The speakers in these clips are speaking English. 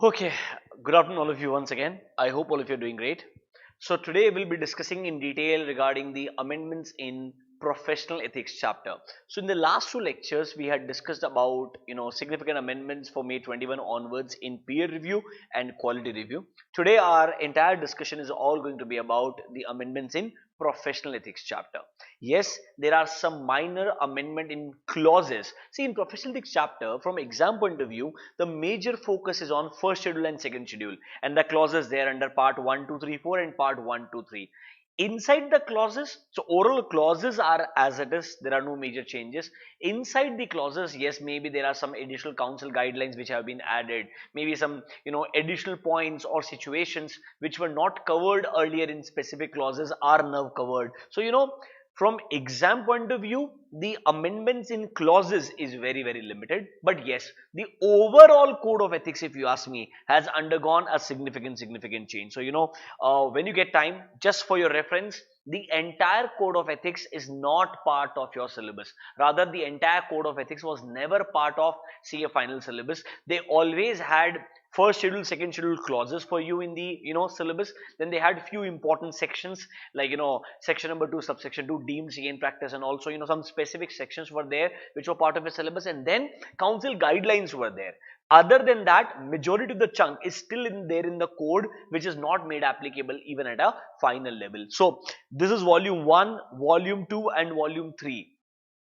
Okay, good afternoon, all of you, once again. I hope all of you are doing great. So, today we'll be discussing in detail regarding the amendments in professional ethics chapter. So, in the last two lectures, we had discussed about significant amendments for May 21 onwards in peer review and quality review. Today, our entire discussion is all going to be about the amendments in professional ethics chapter. Yes, there are some minor amendment in clauses. See, in professional ethics chapter, from exam point of view, the major focus is on first schedule and second schedule, and the clauses there under part 1, 2, 3, 4 and part 1, 2, 3. Inside the clauses, so oral clauses are as it is, there are no major changes. Inside the clauses, yes, maybe there are some additional council guidelines which have been added, maybe some additional points or situations which were not covered earlier in specific clauses are now covered. So from exam point of view, the amendments in clauses is very limited, but yes, the overall code of ethics, if you ask me, has undergone a significant change. So when you get time, just for your reference, the entire code of ethics is not part of your syllabus. Rather, the entire code of ethics was never part of CA final syllabus. They always had first schedule, second schedule clauses for you in the syllabus. Then they had few important sections like section number 2 subsection 2 deemed CA in practice, and also some specific sections were there which were part of the syllabus, and then council guidelines were there. Other than that, majority of the chunk is still in there in the code, which is not made applicable even at a final level. So this is volume 1, volume 2 and volume 3,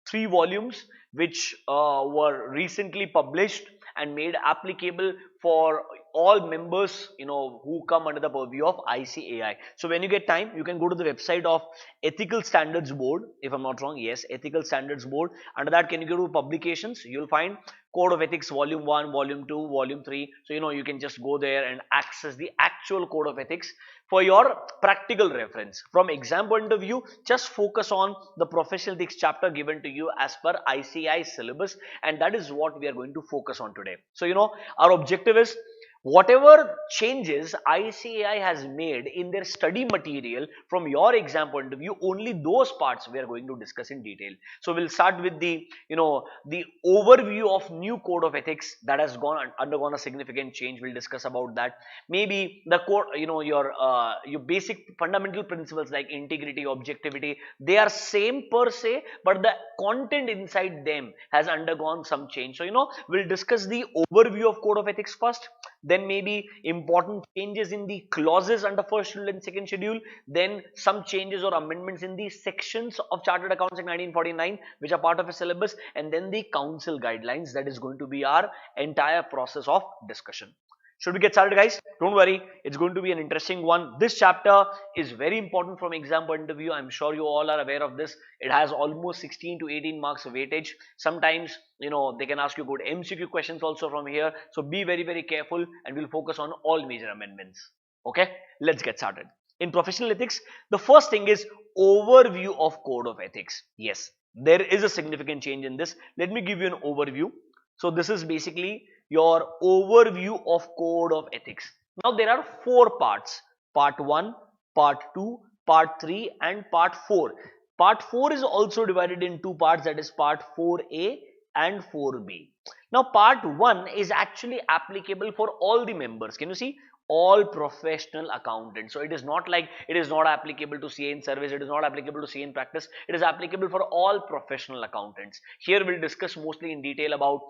three volumes which were recently published and made applicable for all members who come under the purview of ICAI. So when you get time, you can go to the website of Ethical Standards Board, if I'm not wrong. Yes, Ethical Standards Board. Under that, can you go to publications? You'll find Code of Ethics volume 1, volume 2, volume 3. So you can just go there and access the actual code of ethics for your practical reference. From exam point of view, just focus on the professional ethics chapter given to you as per ICAI syllabus, and that is what we are going to focus on today. So our objective is whatever changes ICAI has made in their study material from your exam point of view, only those parts we are going to discuss in detail. So we'll start with the the overview of new code of ethics that has undergone a significant change. We'll discuss about that. Maybe the code, your basic fundamental principles like integrity, objectivity, they are same per se, but the content inside them has undergone some change. So we'll discuss the overview of code of ethics first, then maybe important changes in the clauses under first schedule and second schedule, then some changes or amendments in the sections of Chartered Accounts Act 1949 which are part of a syllabus, and then the council guidelines. That is going to be our entire process of discussion. Should we get started, guys? Don't worry, it's going to be an interesting one. This chapter is very important from exam point of view. I'm sure you all are aware of this. It has almost 16 to 18 marks of weightage. Sometimes they can ask you good MCQ questions also from here. So be very careful, and we'll focus on all major amendments. Okay, let's get started. In professional ethics, the first thing is overview of code of ethics. Yes, there is a significant change in this. Let me give you an overview. So this is basically your overview of code of ethics. Now there are four parts: part 1, part 2, part 3 and part 4. Part 4 is also divided in two parts, that is part 4A and 4B. Now part 1 is actually applicable for all the members. Can you see? All professional accountants. So it is not like it is not applicable to CA in service, it is not applicable to CA in practice, it is applicable for all professional accountants. Here we'll discuss mostly in detail about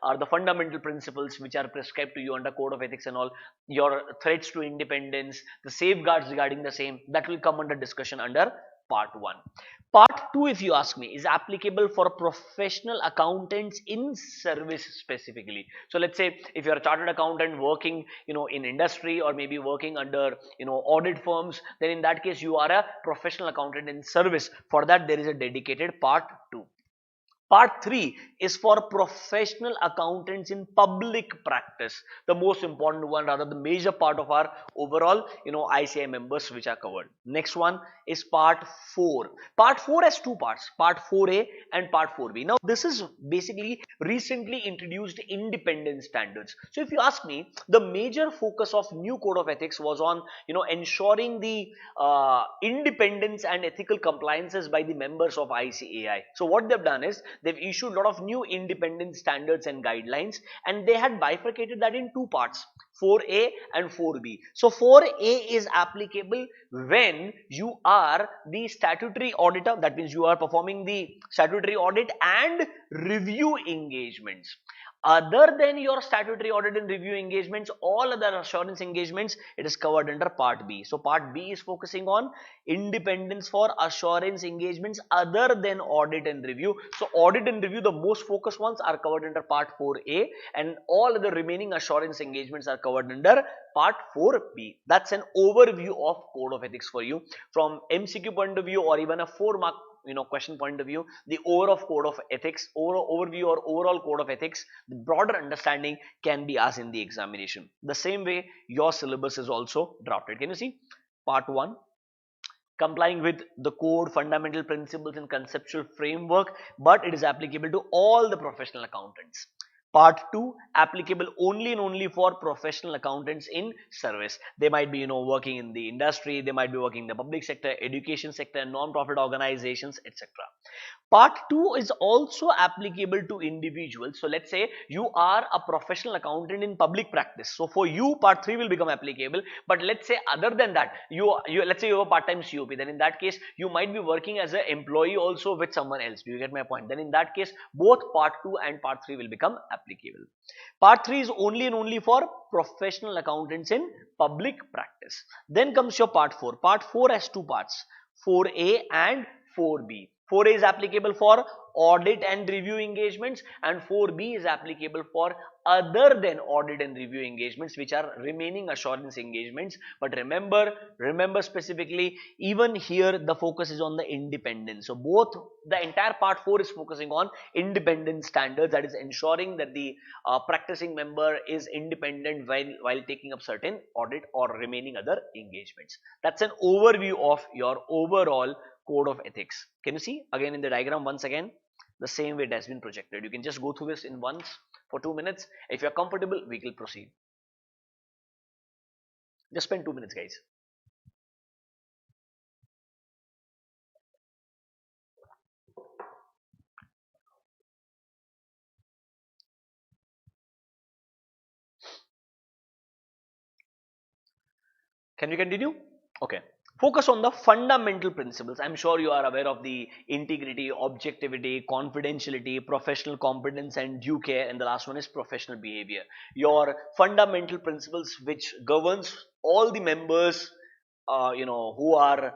are the fundamental principles which are prescribed to you under code of ethics and all, your threats to independence, the safeguards regarding the same, that will come under discussion under part 1. Part 2, if you ask me, is applicable for professional accountants in service specifically. So let's say if you're a chartered accountant working in industry, or maybe working under audit firms, then in that case you are a professional accountant in service. For that there is a dedicated part 2. Part 3 is for professional accountants in public practice, the most important one, rather the major part of our overall ICAI members which are covered. Next one is part 4. Part 4 has two parts, part 4A and part 4B. Now this is basically recently introduced independence standards. So if you ask me, the major focus of new code of ethics was on ensuring the independence and ethical compliances by the members of ICAI. So what they've done is they've issued a lot of new independent standards and guidelines, and they had bifurcated that in two parts, 4A and 4B. So 4A is applicable when you are the statutory auditor, that means you are performing the statutory audit and review engagements. Other than your statutory audit and review engagements, all other assurance engagements, it is covered under Part B. So Part B is focusing on independence for assurance engagements other than audit and review. So audit and review, the most focused ones, are covered under Part 4A, and all other remaining assurance engagements are covered under Part 4B. That's an overview of Code of Ethics for you from MCQ point of view, or even a 4-mark question point of view. The overall Code of Ethics, overview or overall Code of Ethics, the broader understanding can be asked in the examination. The same way your syllabus is also drafted. Can you see? Part 1, complying with the code, fundamental principles and conceptual framework, but it is applicable to all the professional accountants. Part 2, applicable only and only for professional accountants in service. They might be, working in the industry, they might be working in the public sector, education sector, non-profit organizations, etc. Part 2 is also applicable to individuals. So let's say you are a professional accountant in public practice. So for you, Part 3 will become applicable. But let's say other than that, let's say you have a part-time COP. Then in that case, you might be working as an employee also with someone else. Do you get my point? Then in that case, both Part 2 and Part 3 will become applicable. Part 3 is only and only for professional accountants in public practice. Then comes your Part 4. Part 4 has two parts, 4A and 4B. 4A is applicable for audit and review engagements, and 4B is applicable for other than audit and review engagements, which are remaining assurance engagements. But remember specifically, even here the focus is on the independence. So the entire Part 4 is focusing on independent standards, that is ensuring that the practicing member is independent while taking up certain audit or remaining other engagements. That's an overview of your overall Code of Ethics. Can you see again in the diagram once again? The same way it has been projected. You can just go through this in once for 2 minutes. If you are comfortable, we will proceed. Just spend 2 minutes, guys. Can we continue? Okay. Focus on the fundamental principles. I'm sure you are aware of the integrity, objectivity, confidentiality, professional competence and due care, and the last one is professional behavior. Your fundamental principles which governs all the members who are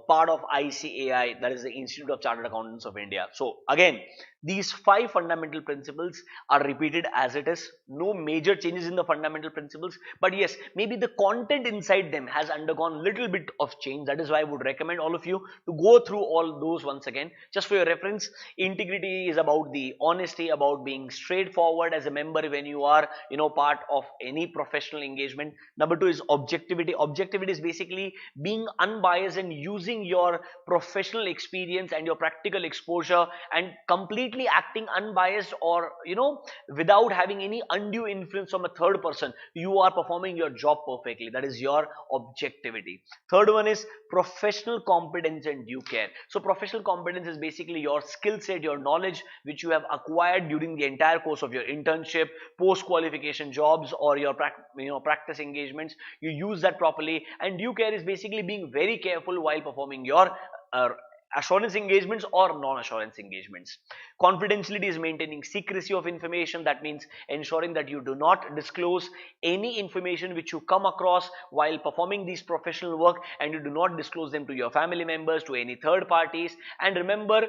part of ICAI, that is the Institute of Chartered Accountants of India. So again, these 5 fundamental principles are repeated as it is. No major changes in the fundamental principles, but yes, maybe the content inside them has undergone little bit of change. That is why I would recommend all of you to go through all those once again. Just for your reference, integrity is about the honesty, about being straightforward as a member when you are part of any professional engagement. Number 2 is objectivity. Objectivity is basically being unbiased and using your professional experience and your practical exposure and completely acting unbiased, or without having any undue influence from a third person. You are performing your job perfectly. That is your objectivity. Third one is professional competence and due care. So professional competence is basically your skill set, your knowledge which you have acquired during the entire course of your internship, post qualification jobs, or your practice engagements. You use that properly. And due care is basically being very careful while performing your assurance engagements or non-assurance engagements. Confidentiality is maintaining secrecy of information. That means ensuring that you do not disclose any information which you come across while performing these professional work, and you do not disclose them to your family members, to any third parties. And remember,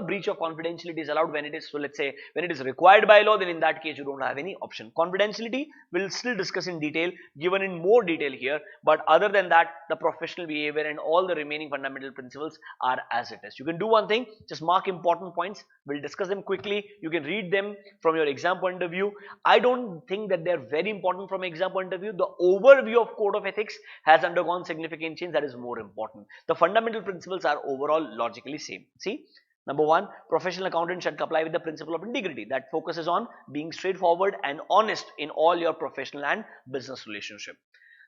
breach of confidentiality is allowed when it is, so let's say when it is required by law, then in that case you don't have any option. Confidentiality we'll still discuss in detail, given in more detail here, but other than that, the professional behavior and all the remaining fundamental principles are as it is. You can do one thing, just mark important points. We'll discuss them quickly. You can read them from your exam point of view. I don't think that they're very important from exam point of view. The overview of Code of Ethics has undergone significant change. That is more important. The fundamental principles are overall logically same. See, number 1, professional accountant should comply with the principle of integrity that focuses on being straightforward and honest in all your professional and business relationship.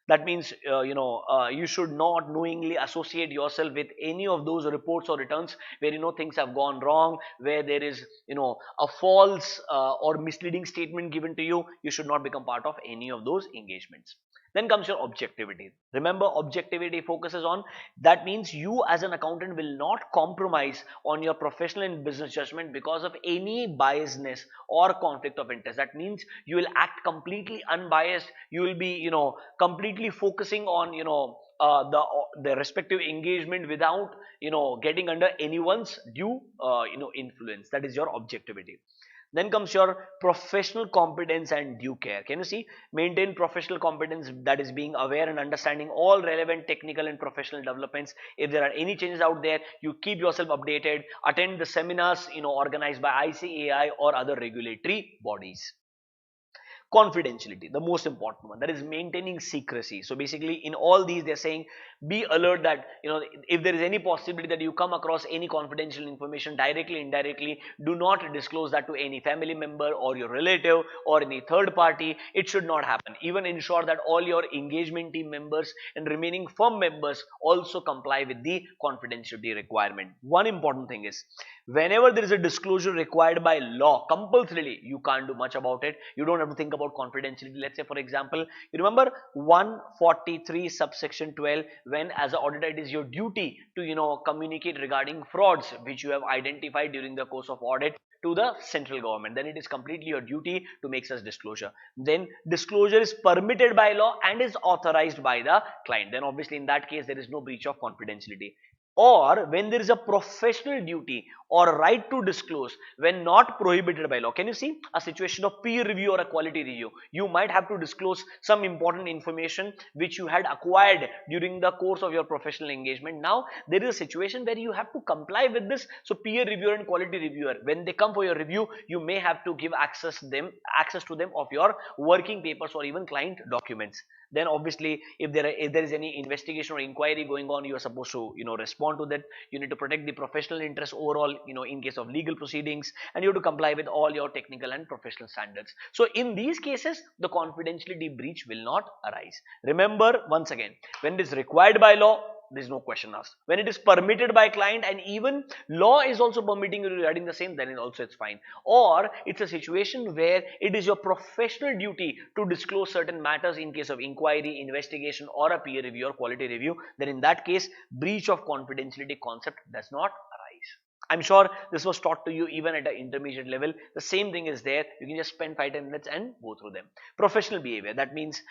That means, you should not knowingly associate yourself with any of those reports or returns where things have gone wrong, where there is a false or misleading statement given to you. You should not become part of any of those engagements. Then comes your objectivity. Remember, objectivity focuses on, that means you as an accountant will not compromise on your professional and business judgment because of any biasness or conflict of interest. That means you will act completely unbiased. You will be, completely focusing on, the respective engagement without, getting under anyone's due, influence. That is your objectivity. Then comes your professional competence and due care. Can you see? Maintain professional competence, that is being aware and understanding all relevant technical and professional developments. If there are any changes out there, you keep yourself updated. Attend the seminars, organized by ICAI or other regulatory bodies. Confidentiality, the most important one, that is maintaining secrecy. So basically in all these they're saying, be alert that if there is any possibility that you come across any confidential information directly, indirectly, do not disclose that to any family member or your relative or any third party. It should not happen. Even ensure that all your engagement team members and remaining firm members also comply with the confidentiality requirement. One important thing is, whenever there is a disclosure required by law, compulsorily, you can't do much about it. You don't have to think about confidentiality. Let's say, for example, you remember 143 subsection 12, when as an auditor it is your duty to communicate regarding frauds which you have identified during the course of audit to the central government. Then it is completely your duty to make such disclosure. Then disclosure is permitted by law and is authorized by the client. Then obviously in that case there is no breach of confidentiality. Or when there is a professional duty or right to disclose when not prohibited by law. Can you see a situation of peer review or a quality review? You might have to disclose some important information which you had acquired during the course of your professional engagement. Now there is a situation where you have to comply with this. So peer reviewer and quality reviewer, when they come for your review, you may have to give access to them of your working papers or even client documents. Then obviously if there is any investigation or inquiry going on, you are supposed to respond to that. You need to protect the professional interest overall in case of legal proceedings, and you have to comply with all your technical and professional standards. So in these cases the confidentiality breach will not arise. Remember once again, when it is required by law, there is no question asked. When it is permitted by client and even law is also permitting you regarding the same, then also it's fine. Or it's a situation where it is your professional duty to disclose certain matters in case of inquiry, investigation or a peer review or quality review, then in that case breach of confidentiality concept does not arise. I'm sure this was taught to you even at an intermediate level. The same thing is there. You can just spend 5-10 minutes and go through them. Professional behavior, that means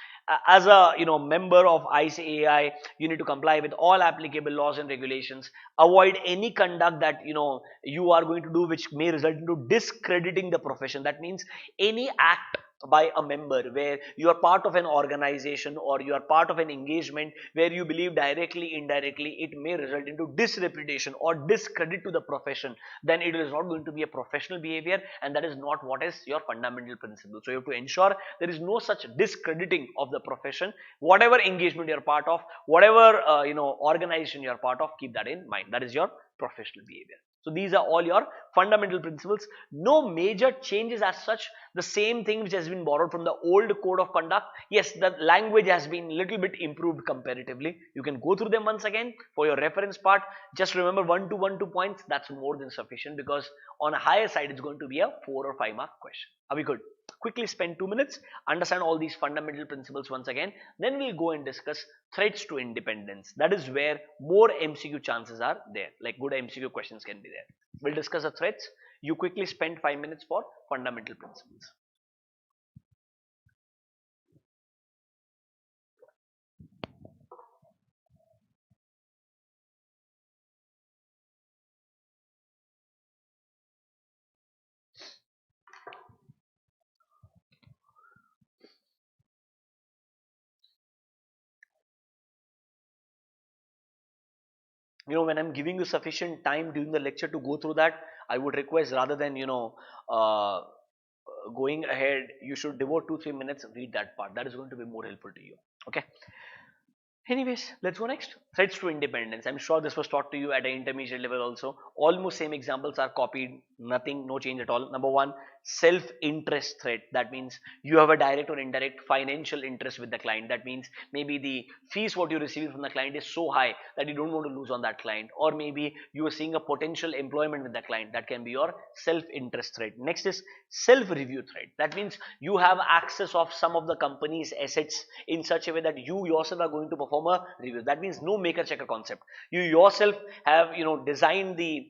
as a member of ICAI, you need to comply with all applicable laws and regulations. Avoid any conduct that you are going to do which may result into discrediting the profession. That means any act by a member where you are part of an organization or you are part of an engagement where you believe directly, indirectly, it may result into disreputation or discredit to the profession, then it is not going to be a professional behavior, and that is not what is your fundamental principle. So you have to ensure there is no such discrediting of the profession. Whatever engagement you are part of, whatever organization you are part of, keep that in mind. That is your professional behavior. So these are all your fundamental principles. No major changes as such. The same thing which has been borrowed from the old code of conduct. Yes, the language has been little bit improved comparatively. You can go through them once again for your reference part. Just remember 1 to 2 points. That's more than sufficient, because on a higher side it's going to be a 4 or 5 mark question. Are we good? Quickly spend 2 minutes, understand all these fundamental principles once again. Then we'll go and discuss threats to independence. That is where more MCQ chances are there, like good MCQ questions can be there. We'll discuss the threats. You quickly spend 5 minutes for fundamental principles. When I'm giving you sufficient time during the lecture to go through that, I would request, rather than going ahead, you should devote 2-3 minutes, read that part. That is going to be more helpful to you. Okay. Anyways, let's go next. Threats to independence. I'm sure this was taught to you at an intermediate level also. Almost same examples are copied. Nothing, no change at all. Number 1, self-interest threat. That means you have a direct or indirect financial interest with the client. That means maybe the fees what you receive from the client is so high that you don't want to lose on that client, or maybe you are seeing a potential employment with the client. That can be your self-interest threat. Next is self-review threat. That means you have access of some of the company's assets in such a way that you yourself are going to perform a review. That means no maker checker concept. You yourself have designed the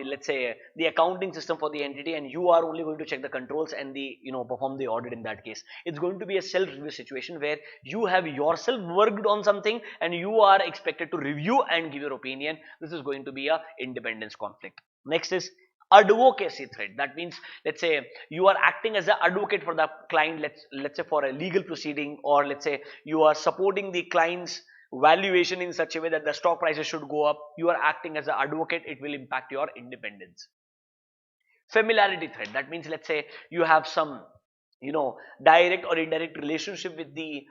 let's say the accounting system for the entity, and you are only going to check the controls and the perform the audit. In that case, it's going to be a self review situation where you have yourself worked on something and you are expected to review and give your opinion. This is going to be a independence conflict. Next is advocacy threat. That means, let's say you are acting as an advocate for the client, let's say for a legal proceeding, or let's say you are supporting the client's valuation in such a way that the stock prices should go up. You are acting as an advocate. It will impact your independence. Familiarity threat. That means, let's say you have some direct or indirect relationship with the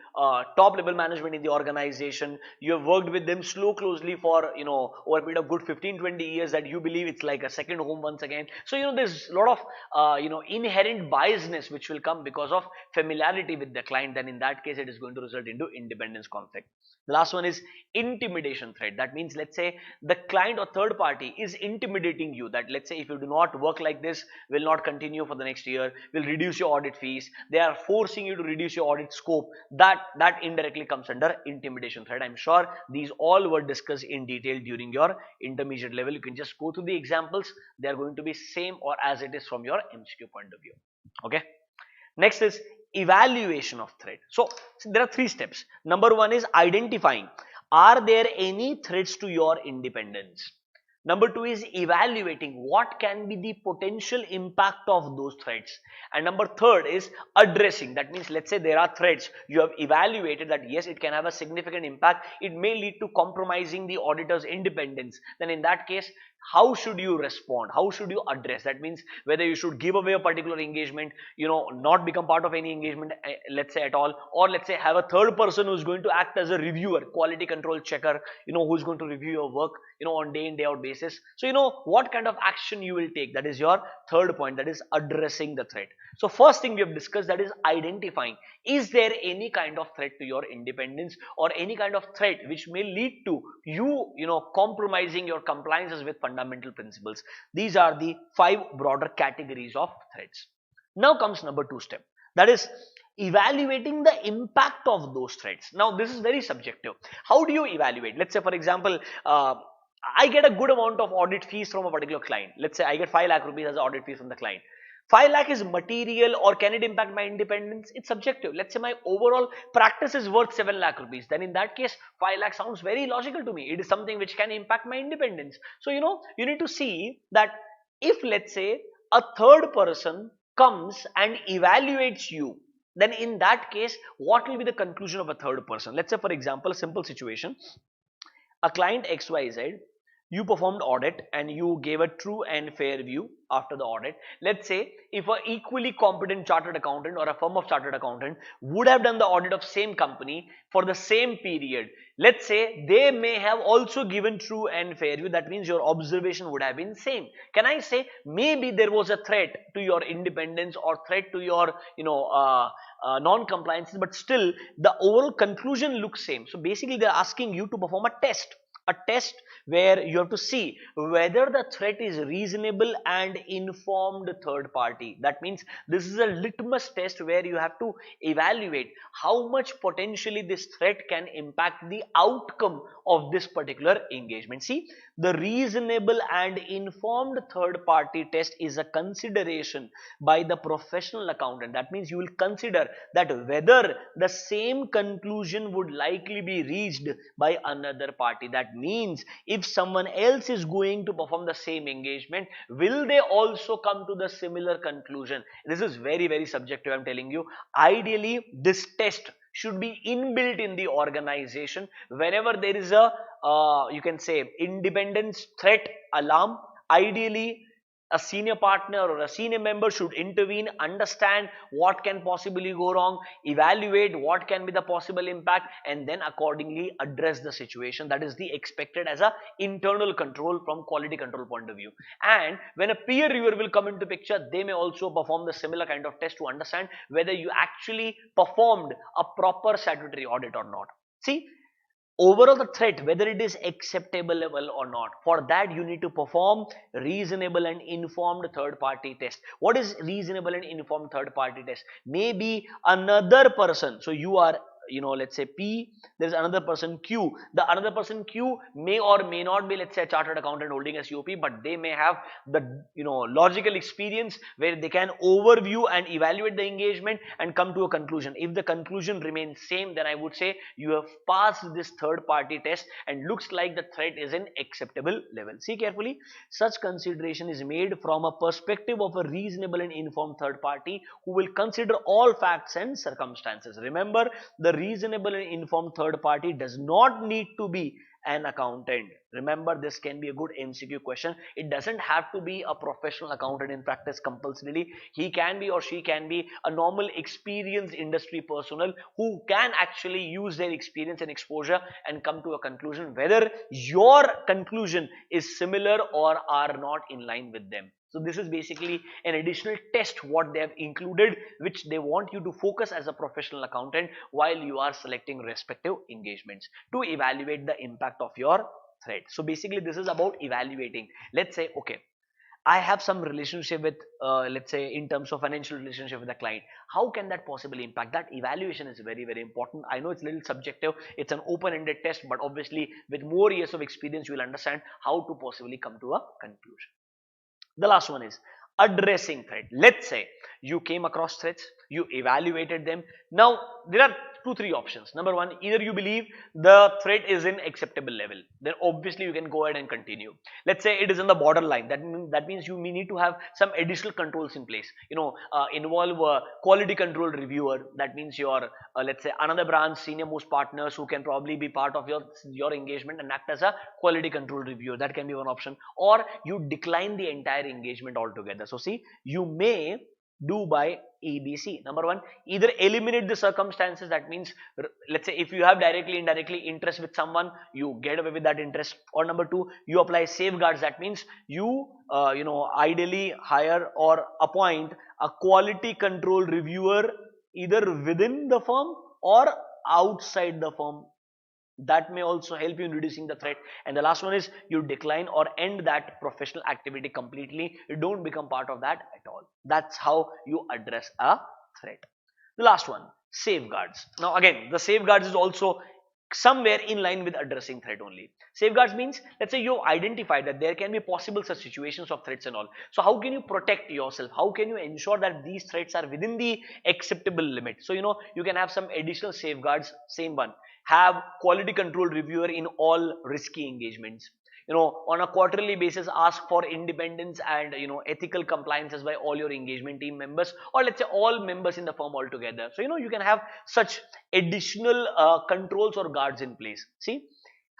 top level management in the organization. You have worked with them closely for over a period of good 15-20 years, that you believe it's like a second home once again. So there's a lot of inherent biasness which will come because of familiarity with the client. Then in that case, it is going to result into independence conflict. The last one is intimidation threat. That means, let's say the client or third party is intimidating you, that let's say if you do not work like this, will not continue for the next year, will reduce your audit fees. They are forcing you to reduce your audit scope. That indirectly comes under intimidation threat. I'm sure these all were discussed in detail during your intermediate level. You can just go through the examples. They are going to be same or as it is from your MCQ point of view. Okay. Next is evaluation of threat. So there are 3 steps. Number 1 is identifying, are there any threats to your independence? Number 2 is evaluating what can be the potential impact of those threats. And number 3rd is addressing. That means, let's say there are threats, you have evaluated that yes, it can have a significant impact, it may lead to compromising the auditor's independence. Then in that case, how should you respond? How should you address? That means whether you should give away a particular engagement, not become part of any engagement, let's say at all, or let's say have a third person who's going to act as a reviewer, quality control checker, who's going to review your work, on day in day out basis. So what kind of action you will take. That is your 3rd point, that is addressing the threat. So first thing we have discussed, that is identifying, is there any kind of threat to your independence, or any kind of threat which may lead to you compromising your compliances with fundamental principles. These are the 5 broader categories of threats. Now comes number 2 step, that is evaluating the impact of those threats. Now this is very subjective. How do you evaluate? Let's say, for example, I get a good amount of audit fees from a particular client. Let's say I get 5 lakh rupees as audit fees from the client. 5 lakh is material, or can it impact my independence? It's subjective. Let's say my overall practice is worth 7 lakh rupees. Then in that case, 5 lakh sounds very logical to me. It is something which can impact my independence. So, you need to see that if, let's say, a third person comes and evaluates you, then in that case, what will be the conclusion of a third person? Let's say, for example, a simple situation. A client XYZ, you performed audit and you gave a true and fair view after the audit. Let's say if an equally competent chartered accountant or a firm of chartered accountant would have done the audit of same company for the same period, let's say they may have also given true and fair view. That means your observation would have been same. Can I say maybe there was a threat to your independence or threat to your non-compliance, but still the overall conclusion looks same. So basically they're asking you to perform a test where you have to see whether the threat is reasonable and informed third party. That means this is a litmus test where you have to evaluate how much potentially this threat can impact the outcome of this particular engagement. See, the reasonable and informed third party test is a consideration by the professional accountant. That means you will consider that whether the same conclusion would likely be reached by another party. That means if someone else is going to perform the same engagement, will they also come to the similar conclusion? This is very, very subjective, I'm telling you. Ideally, this test should be inbuilt in the organization. Whenever there is a you can say independence threat alarm, ideally a senior partner or a senior member should intervene, understand what can possibly go wrong, evaluate what can be the possible impact, and then accordingly address the situation. That is the expected as a internal control from quality control point of view. And when a peer reviewer will come into picture, they may also perform the similar kind of test to understand whether you actually performed a proper statutory audit or not. See, overall the threat, whether it is acceptable level or not, for that you need to perform reasonable and informed third party test. What is reasonable and informed third party test? Maybe another person, so you are, let's say P, there is another person Q. The another person Q may or may not be, let's say, a chartered accountant holding a COP, but they may have the logical experience where they can overview and evaluate the engagement and come to a conclusion. If the conclusion remains same, then I would say you have passed this third party test and looks like the threat is in acceptable level. See carefully, such consideration is made from a perspective of a reasonable and informed third party who will consider all facts and circumstances. Remember, the reasonable and informed third party does not need to be an accountant. Remember, this can be a good MCQ question. It doesn't have to be a professional accountant in practice compulsorily. He can be or she can be a normal experienced industry personnel who can actually use their experience and exposure and come to a conclusion whether your conclusion is similar or are not in line with them. So this is basically an additional test what they have included, which they want you to focus as a professional accountant while you are selecting respective engagements to evaluate the impact of your threat. So basically this is about evaluating. Let's say, okay, I have some relationship with, let's say in terms of financial relationship with a client. How can that possibly impact? That evaluation is very, very important. I know it's a little subjective. It's an open-ended test, but obviously with more years of experience, you will understand how to possibly come to a conclusion. The last one is addressing threat. Let's say you came across threats, you evaluated them. Now there are 2-3 options. Number one, either you believe the threat is in acceptable level, then obviously you can go ahead and continue. Let's say it is in the borderline, that means you may need to have some additional controls in place. Involve a quality control reviewer. That means your let's say another branch senior most partners who can probably be part of your engagement and act as a quality control reviewer. That can be one option. Or you decline the entire engagement altogether. So see, you may do by ABC. Number one, either eliminate the circumstances. That means, let's say if you have directly, indirectly interest with someone, you get away with that interest. Or number two, you apply safeguards. That means you, ideally hire or appoint a quality control reviewer either within the firm or outside the firm. That may also help you in reducing the threat. And the last one is you decline or end that professional activity completely. You don't become part of that at all. That's how you address a threat. The last one, safeguards. Now again, the safeguards is also somewhere in line with addressing threat only. Safeguards means, let's say you identify that there can be possible such situations of threats and all. So how can you protect yourself? How can you ensure that these threats are within the acceptable limit? So you can have some additional safeguards. Same one, have quality control reviewer in all risky engagements. On a quarterly basis, ask for independence and ethical compliances by all your engagement team members, or let's say all members in the firm altogether. So you can have such additional controls or guards in place. See,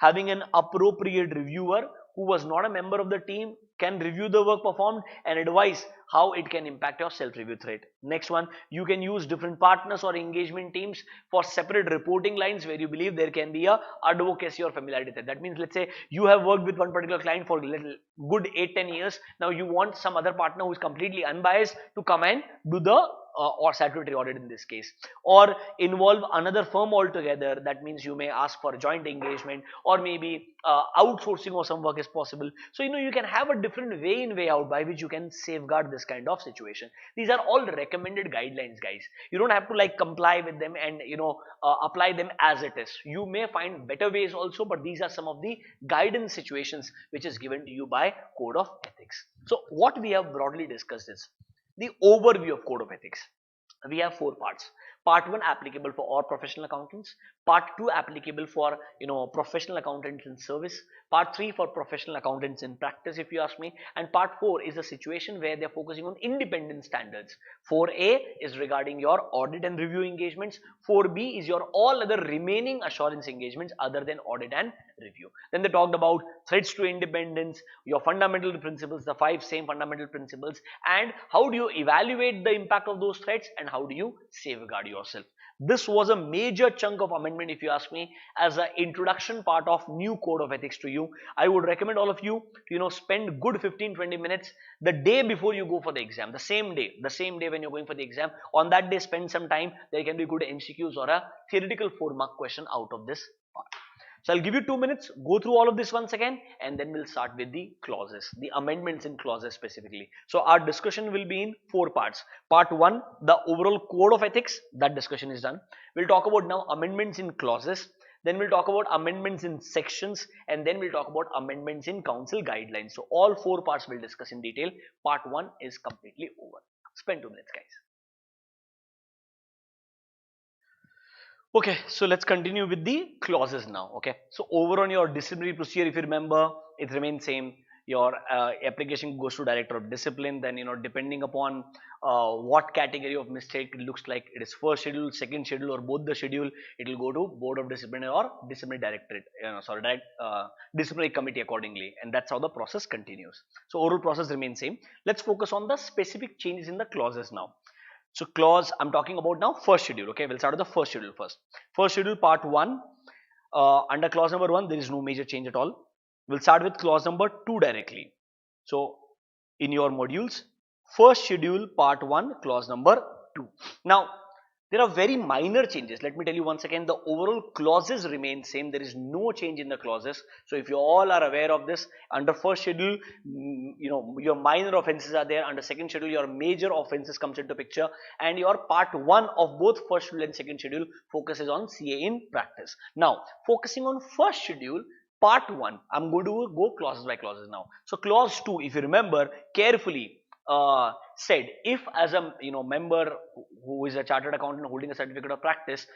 having an appropriate reviewer who was not a member of the team can review the work performed and advise how it can impact your self-review threat. Next one, you can use different partners or engagement teams for separate reporting lines where you believe there can be a advocacy or familiarity threat. That means, let's say you have worked with one particular client for good 8-10 years. Now you want some other partner who is completely unbiased to come and do the or statutory audit in this case, or involve another firm altogether. That means you may ask for joint engagement, or maybe outsourcing of some work is possible. So you can have a different way in, way out by which you can safeguard this kind of situation. These are all recommended guidelines, guys. You don't have to comply with them and apply them as it is. You may find better ways also, but these are some of the guidance situations which is given to you by Code of Ethics. So what we have broadly discussed is the overview of Code of Ethics. We have 4 parts. Part 1 applicable for all professional accountants, Part 2 applicable for professional accountants in service, Part 3 for professional accountants in practice if you ask me, and Part 4 is a situation where they're focusing on independent standards. 4A is regarding your audit and review engagements, 4B is your all other remaining assurance engagements other than audit and review. Then they talked about threats to independence, your fundamental principles, the 5 same fundamental principles, and how do you evaluate the impact of those threats and how do you safeguard yourself. This was a major chunk of amendment if you ask me, as an introduction part of new code of ethics to you. I would recommend all of you to spend good 15-20 minutes the day before you go for the exam, the same day when you're going for the exam. On that day, spend some time. There can be good MCQs or a theoretical 4-mark question out of this part. So I'll give you 2 minutes, go through all of this once again, and then we'll start with the clauses, the amendments in clauses specifically. So our discussion will be in 4 parts. Part 1, the overall code of ethics, that discussion is done. We'll talk about now amendments in clauses. Then we'll talk about amendments in sections, and then we'll talk about amendments in council guidelines. So all 4 parts we'll discuss in detail. Part 1 is completely over. Spend 2 minutes, guys. Okay, so let's continue with the clauses now. Okay, so over on your disciplinary procedure, if you remember, it remains same. Your application goes to director of discipline. Then depending upon what category of mistake it looks like, it is first schedule, second schedule, or both the schedule, it will go to board of discipline or disciplinary directorate. Disciplinary committee accordingly, and that's how the process continues. So overall process remains same. Let's focus on the specific changes in the clauses now. So clause, I'm talking about now first schedule. Okay, we'll start with the first schedule first. First schedule part 1, under clause number 1, there is no major change at all. We'll start with clause number 2 directly. So in your modules, first schedule part 1, clause number 2. Now there are very minor changes. Let me tell you once again, the overall clauses remain same. There is no change in the clauses. So if you all are aware of this, under first schedule, your minor offenses are there. Under second schedule, your major offenses comes into picture, and your part 1 of both first schedule and second schedule focuses on CA in practice. Now focusing on first schedule, part 1, I'm going to go clauses by clauses now. So clause 2, if you remember carefully, said if as a member who is a chartered accountant holding a certificate of practice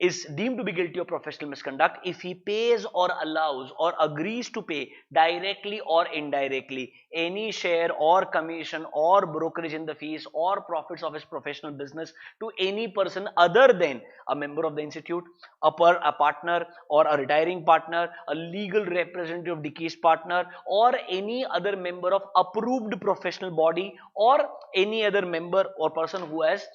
is deemed to be guilty of professional misconduct if he pays or allows or agrees to pay directly or indirectly any share or commission or brokerage in the fees or profits of his professional business to any person other than a member of the institute, a partner or a retiring partner, a legal representative of deceased partner, or any other member of approved professional body, or any other member or person who has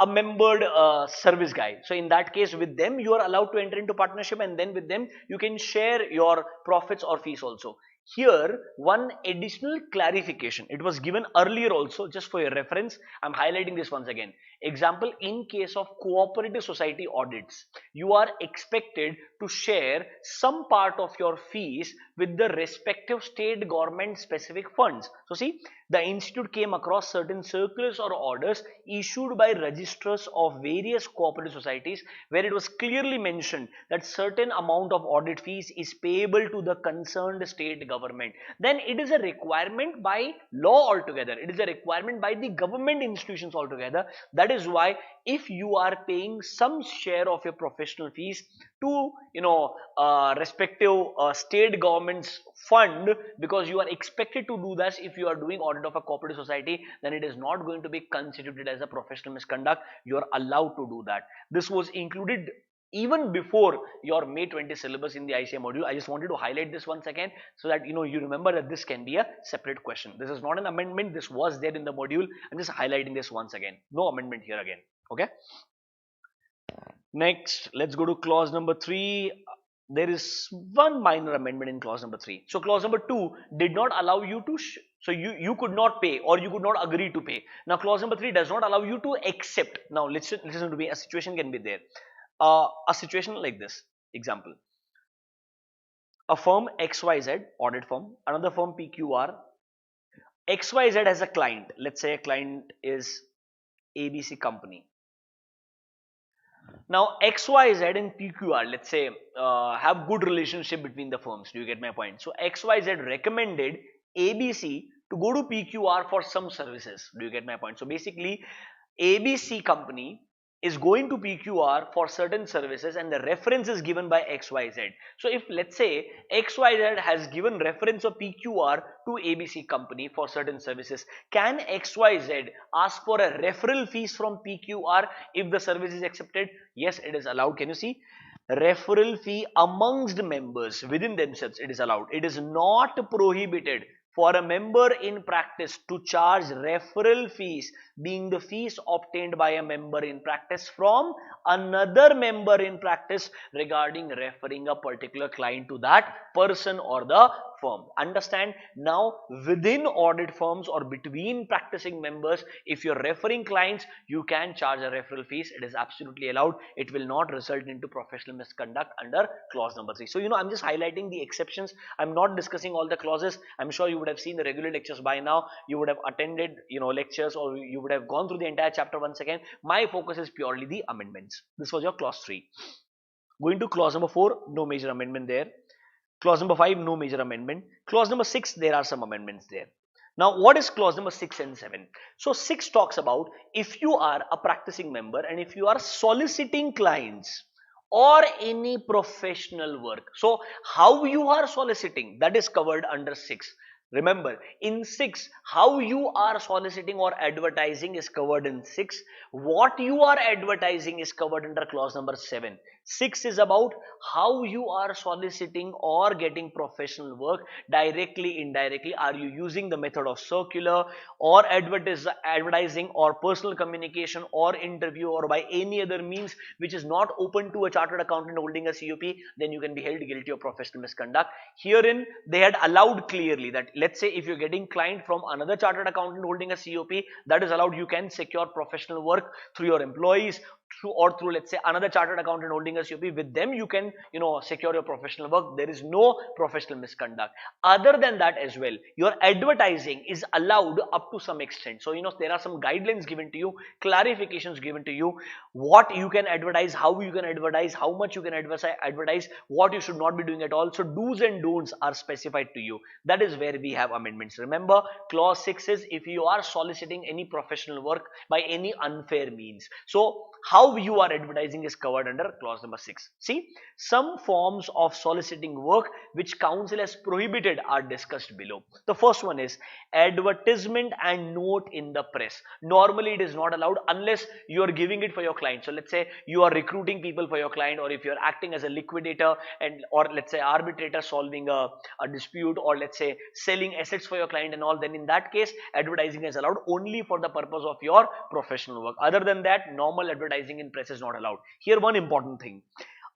a membered service guy. So in that case, with them you are allowed to enter into partnership, and then with them you can share your profits or fees also. Here one additional clarification, it was given earlier also, just for your reference, I'm highlighting this once again. Example, in case of cooperative society audits, you are expected to share some part of your fees with the respective state government specific funds. So see, the institute came across certain circulars or orders issued by registrars of various cooperative societies where it was clearly mentioned that certain amount of audit fees is payable to the concerned state government. Then it is a requirement by law altogether, it is a requirement by the government institutions altogether. That is why if you are paying some share of your professional fees to respective state government's fund, because you are expected to do this if you are doing audit of a cooperative society, then it is not going to be constituted as a professional misconduct. You are allowed to do that. This was included even before your May 20 syllabus in the ICA module. I just wanted to highlight this once again so that you remember that this can be a separate question. This is not an amendment, this was there in the module. I'm just highlighting this once again. No amendment here again. Okay. Next, let's go to clause number 3. There is one minor amendment in clause number 3. So clause number 2 did not allow you to so you could not pay or you could not agree to pay. Now clause number 3 does not allow you to accept. Now listen to me, a situation can be there. A situation like this, example, a firm XYZ, audit firm, another firm PQR, XYZ has a client. Let's say a client is ABC company. Now XYZ and PQR, let's say, have good relationship between the firms. Do you get my point? So XYZ recommended ABC to go to PQR for some services. Do you get my point? So basically ABC company is going to PQR for certain services and the reference is given by XYZ. So if let's say XYZ has given reference of PQR to ABC company for certain services, can XYZ ask for a referral fees from PQR if the service is accepted? Yes, it is allowed. Can you see? Referral fee amongst members within themselves, it is allowed. It is not prohibited for a member in practice to charge referral fees, being the fees obtained by a member in practice from another member in practice regarding referring a particular client to that person or the firm. Understand? Now within audit firms or between practicing members, if you're referring clients, you can charge a referral fees. It is absolutely allowed. It will not result into professional misconduct under clause number 3. So I'm just highlighting the exceptions. I'm not discussing all the clauses. I'm sure you would have seen the regular lectures by now. You would have attended lectures, or you would have gone through the entire chapter once again. My focus is purely the amendments. This was your clause 3. Going to clause number 4, no major amendment there. Clause number 5, no major amendment. Clause number 6, there are some amendments there. Now, what is clause number 6 and 7? So 6 talks about if you are a practicing member and if you are soliciting clients or any professional work. So how you are soliciting, that is covered under 6. Remember, in 6, how you are soliciting or advertising is covered in 6. What you are advertising is covered under clause number 7. 6 is about how you are soliciting or getting professional work directly, indirectly. Are you using the method of circular or advertising or personal communication or interview or by any other means which is not open to a chartered accountant holding a COP? Then you can be held guilty of professional misconduct. Herein, they had allowed clearly that, let's say if you're getting client from another chartered accountant holding a COP, that is allowed. You can secure professional work through your employees, through let's say another chartered accountant holding a COP. With them you can secure your professional work. There is no professional misconduct. Other than that as well, your advertising is allowed up to some extent. So there are some guidelines given to you, clarifications given to you, what you can advertise, how you can advertise, how much you can advertise, what you should not be doing at all. So do's and don'ts are specified to you. That is where we have amendments. Remember, clause 6 is if you are soliciting any professional work by any unfair means. So how you are advertising is covered under clause number 6. See, some forms of soliciting work which council has prohibited are discussed below. The first one is advertisement and note in the press. Normally it is not allowed unless you are giving it for your client. So let's say you are recruiting people for your client, or if you are acting as a liquidator or let's say arbitrator solving a dispute, or let's say selling assets for your client and all, then in that case advertising is allowed only for the purpose of your professional work. Other than that, normal advertising in press is not allowed. Here one important thing,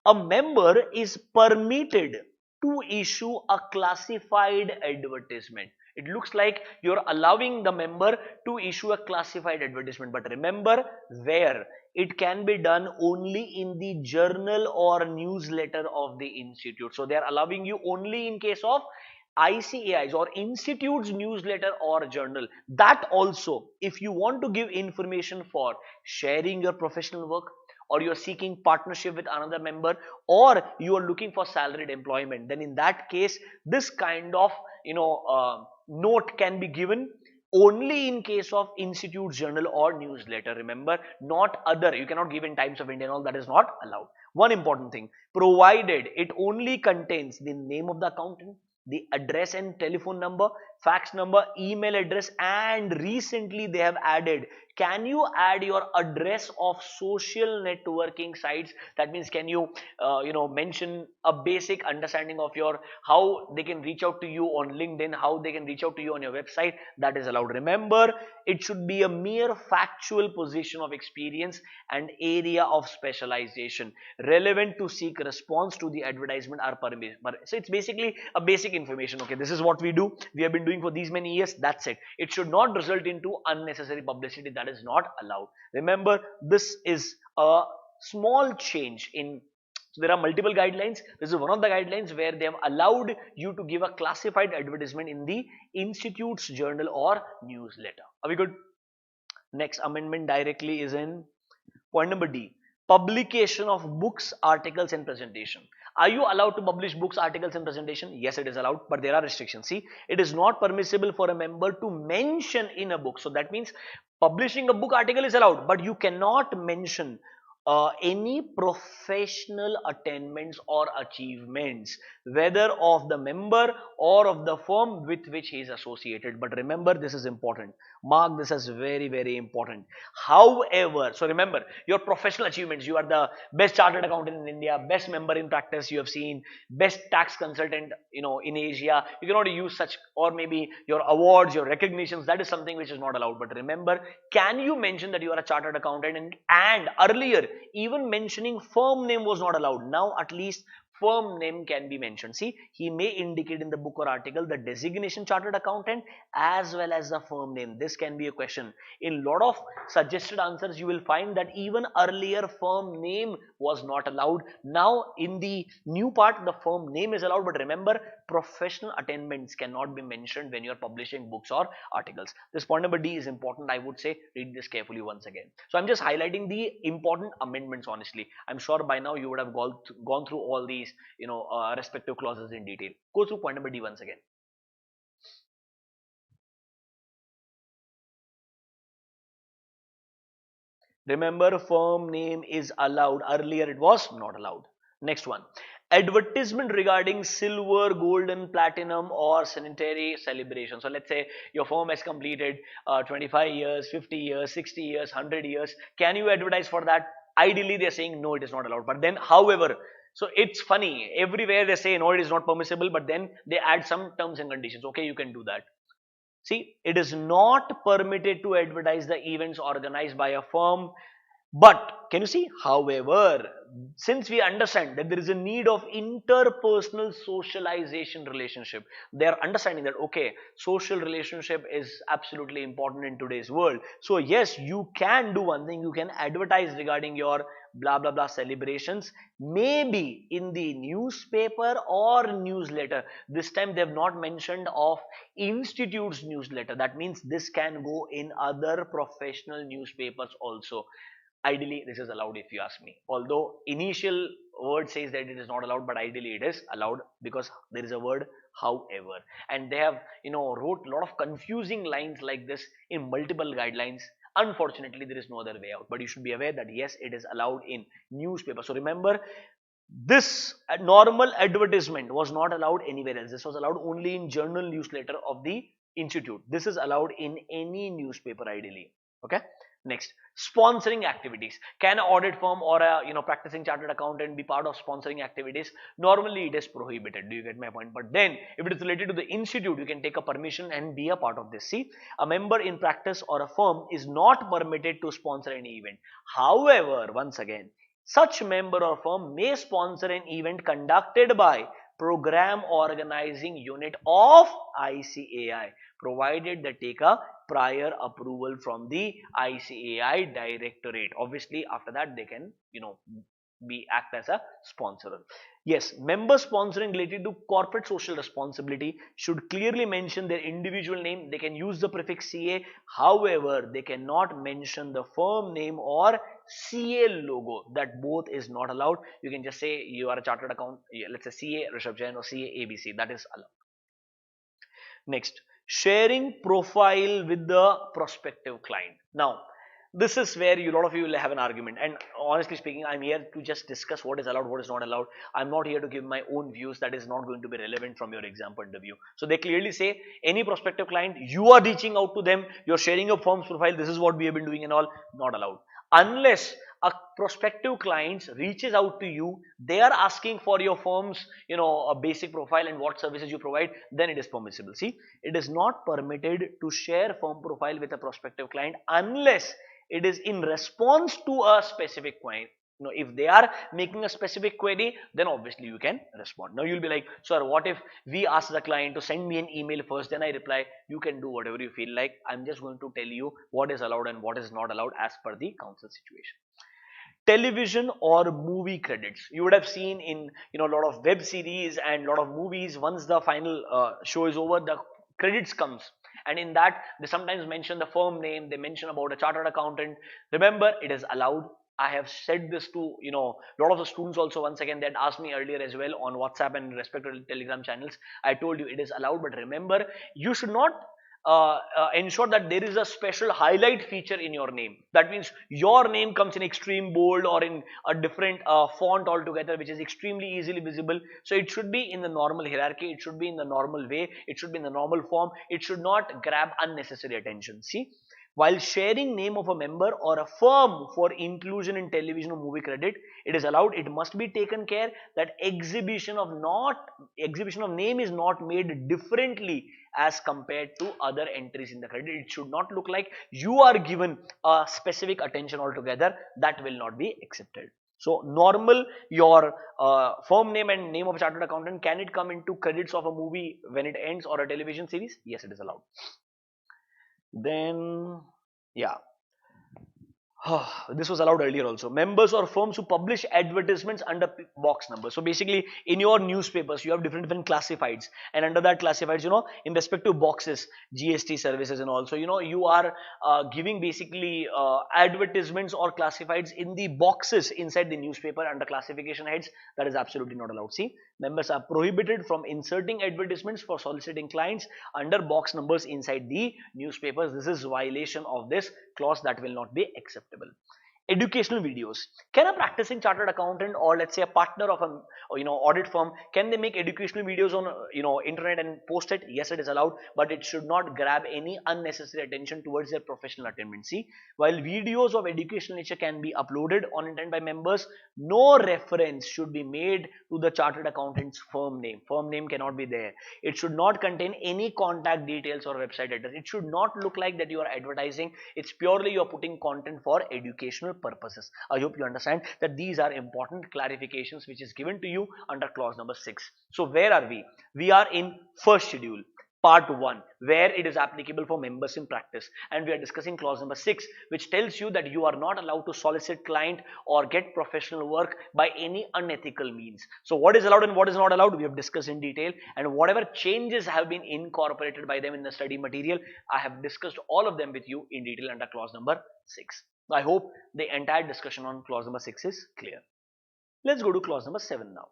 a member is permitted to issue a classified advertisement. It looks like you're allowing the member to issue a classified advertisement, but remember where it can be done only in the journal or newsletter of the institute. So they are allowing you only in case of ICAI's or institute's newsletter or journal. That also, if you want to give information for sharing your professional work, or you are seeking partnership with another member, or you are looking for salaried employment, then in that case this kind of note can be given only in case of institute journal or newsletter. Remember, not other. You cannot give in Times of India and all, that is not allowed. One important thing, provided it only contains the name of the accountant, the address and telephone number, fax number, email address, and recently they have added, can you add your address of social networking sites? That means can you mention a basic understanding of your how they can reach out to you on LinkedIn, how they can reach out to you on your website. That is allowed. Remember, it should be a mere factual position of experience and area of specialization relevant to seek response to the advertisement are permitted. So it's basically a basic information. Okay, this is what we do. We have been doing for these many years. That's it. It should not result into unnecessary publicity. That is not allowed. Remember, this is a small change in. So there are multiple guidelines. This is one of the guidelines where they have allowed you to give a classified advertisement in the institute's journal or newsletter. Are we good? Next amendment directly is in point number D. Publication of books, articles and presentation. Are you allowed to publish books, articles and presentation? Yes, it is allowed, but there are restrictions. See, it is not permissible for a member to mention in a book. So that means Publishing a book article is allowed, but you cannot mention any professional attainments or achievements, whether of the member or of the firm with which he is associated. But remember, this is important. Mark this as very, very important. However, so remember your professional achievements. You are the best chartered accountant in India, best member in practice you have seen, best tax consultant, in Asia. You cannot use such, or maybe your awards, your recognitions. That is something which is not allowed. But remember, can you mention that you are a chartered accountant? And earlier, even mentioning firm name was not allowed. Now at least firm name can be mentioned. See, he may indicate in the book or article the designation chartered accountant as well as the firm name. This can be a question. In lot of suggested answers, you will find that even earlier firm name was not allowed. Now in the new part, the firm name is allowed. But remember, professional attainments cannot be mentioned when you are publishing books or articles. This point number D is important. I would say read this carefully once again. So I'm just highlighting the important amendments. Honestly, I'm sure by now you would have gone through all these respective clauses in detail. Go through point number D once again. Remember, firm name is allowed. Earlier it was not allowed. Next one. Advertisement regarding silver, gold and platinum or sanitary celebration. So let's say your firm has completed 25 years, 50 years, 60 years, 100 years. Can you advertise for that? Ideally they're saying no, it is not allowed. But then however, so it's funny, everywhere they say no, it is not permissible, but then they add some terms and conditions. Okay, you can do that. See, it is not permitted to advertise the events organized by a firm. But can you see? However, since we understand that there is a need of interpersonal socialization relationship, they are understanding that okay, social relationship is absolutely important in today's world. So yes, you can do one thing, you can advertise regarding your blah blah blah celebrations, maybe in the newspaper or newsletter. This time they have not mentioned of institute's newsletter. That means this can go in other professional newspapers also. Ideally this is allowed if you ask me, although initial word says that it is not allowed, but ideally it is allowed because there is a word however, and they have wrote a lot of confusing lines like this in multiple guidelines. Unfortunately there is no other way out, but you should be aware that yes, it is allowed in newspaper. So remember, this normal advertisement was not allowed anywhere else. This was allowed only in journal newsletter of the institute. This is allowed in any newspaper ideally. Okay. Next, sponsoring activities. Can an audit firm or a practicing chartered accountant be part of sponsoring activities? Normally, it is prohibited. Do you get my point? But then, if it is related to the institute, you can take a permission and be a part of this. See, a member in practice or a firm is not permitted to sponsor any event. However, once again, such member or firm may sponsor an event conducted by program organizing unit of ICAI, provided they take a prior approval from the ICAI directorate. Obviously, after that they can be act as a sponsor. Yes, member sponsoring related to corporate social responsibility should clearly mention their individual name. They can use the prefix CA. However, they cannot mention the firm name or CA logo. That both is not allowed. You can just say you are a chartered account, let's say CA Rishabh Jain or CA ABC. That is allowed. Next, sharing profile with the prospective client. Now, this is where a lot of you will have an argument, and honestly speaking, I'm here to just discuss what is allowed, what is not allowed. I'm not here to give my own views. That is not going to be relevant from your exam point of view. So they clearly say any prospective client, you are reaching out to them, you're sharing your firm's profile, this is what we have been doing and all, not allowed. Unless a prospective client reaches out to you, they are asking for your firm's a basic profile and what services you provide, then it is permissible. See, it is not permitted to share firm profile with a prospective client unless it is in response to a specific query. If they are making a specific query, then obviously you can respond. Now you'll be like, sir, what if we ask the client to send me an email first, then I reply? You can do whatever you feel like. I'm just going to tell you what is allowed and what is not allowed as per the council situation. Television or movie credits. You would have seen in a lot of web series and a lot of movies, once the final show is over, the credits comes, and in that they sometimes mention the firm name, they mention about a chartered accountant. Remember, it is allowed. I have said this to a lot of the students also. Once again, they had asked me earlier as well on WhatsApp and respective Telegram channels. I told you it is allowed, but remember, you should not ensure that there is a special highlight feature in your name. That means your name comes in extreme bold or in a different font altogether, which is extremely easily visible. So it should be in the normal hierarchy, it should be in the normal way, it should be in the normal form, it should not grab unnecessary attention. See, while sharing name of a member or a firm for inclusion in television or movie credit, it is allowed. It must be taken care that exhibition of name is not made differently as compared to other entries in the credit. It should not look like you are given a specific attention altogether. That will not be accepted. So normal, your firm name and name of a chartered accountant, can it come into credits of a movie when it ends or a television series? Yes, it is allowed. Then, yeah, this was allowed earlier also. Members or firms who publish advertisements under box number. So basically, in your newspapers, you have different classifieds, and under that classifieds, in respect to boxes, GST services, and also, you are giving basically advertisements or classifieds in the boxes inside the newspaper under classification heads. That is absolutely not allowed. See, members are prohibited from inserting advertisements for soliciting clients under box numbers inside the newspapers. This is violation of this clause. That will not be acceptable. Educational videos. Can a practicing chartered accountant or let's say a partner of a audit firm, can they make educational videos on internet and post it? Yes, it is allowed, but it should not grab any unnecessary attention towards their professional attainment. See, while videos of educational nature can be uploaded on internet by members, no reference should be made to the chartered accountant's firm name. Firm name cannot be there. It should not contain any contact details or website address. It should not look like that you are advertising. It's purely you are putting content for educational purposes. I hope you understand that these are important clarifications which is given to you under clause number 6. So where are we? We are in first schedule, part 1, where it is applicable for members in practice, and we are discussing clause number 6, which tells you that you are not allowed to solicit client or get professional work by any unethical means. So what is allowed and what is not allowed, we have discussed in detail, and whatever changes have been incorporated by them in the study material, I have discussed all of them with you in detail under clause number 6. I hope the entire discussion on clause number 6 is clear. Let's go to clause number 7 now.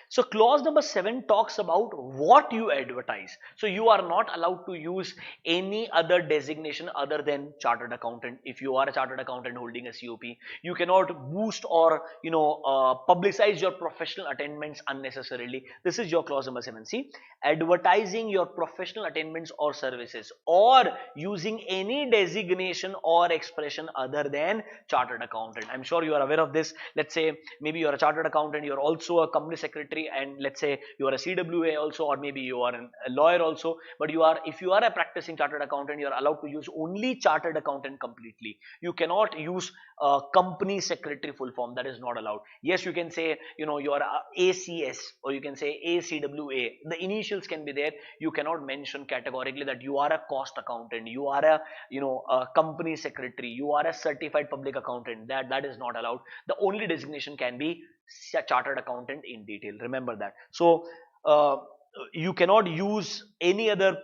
So clause number 7 talks about what you advertise. So you are not allowed to use any other designation other than chartered accountant. If you are a chartered accountant holding a COP, you cannot boost or publicize your professional attainments unnecessarily. This is your clause number 7. See, advertising your professional attainments or services or using any designation or expression other than chartered accountant. I'm sure you are aware of this. Let's say maybe you are a chartered accountant, you are also a company secretary, and let's say you are a CWA also, or maybe you are a lawyer also, but if you are a practicing chartered accountant, you are allowed to use only chartered accountant completely. You cannot use company secretary full form. That is not allowed. Yes, you can say you are ACS or you can say ACWA. The initials can be there. You cannot mention categorically that you are a cost accountant, you are a company secretary, you are a certified public accountant. That is not allowed. The only designation can be chartered accountant in detail. Remember that. So you cannot use any other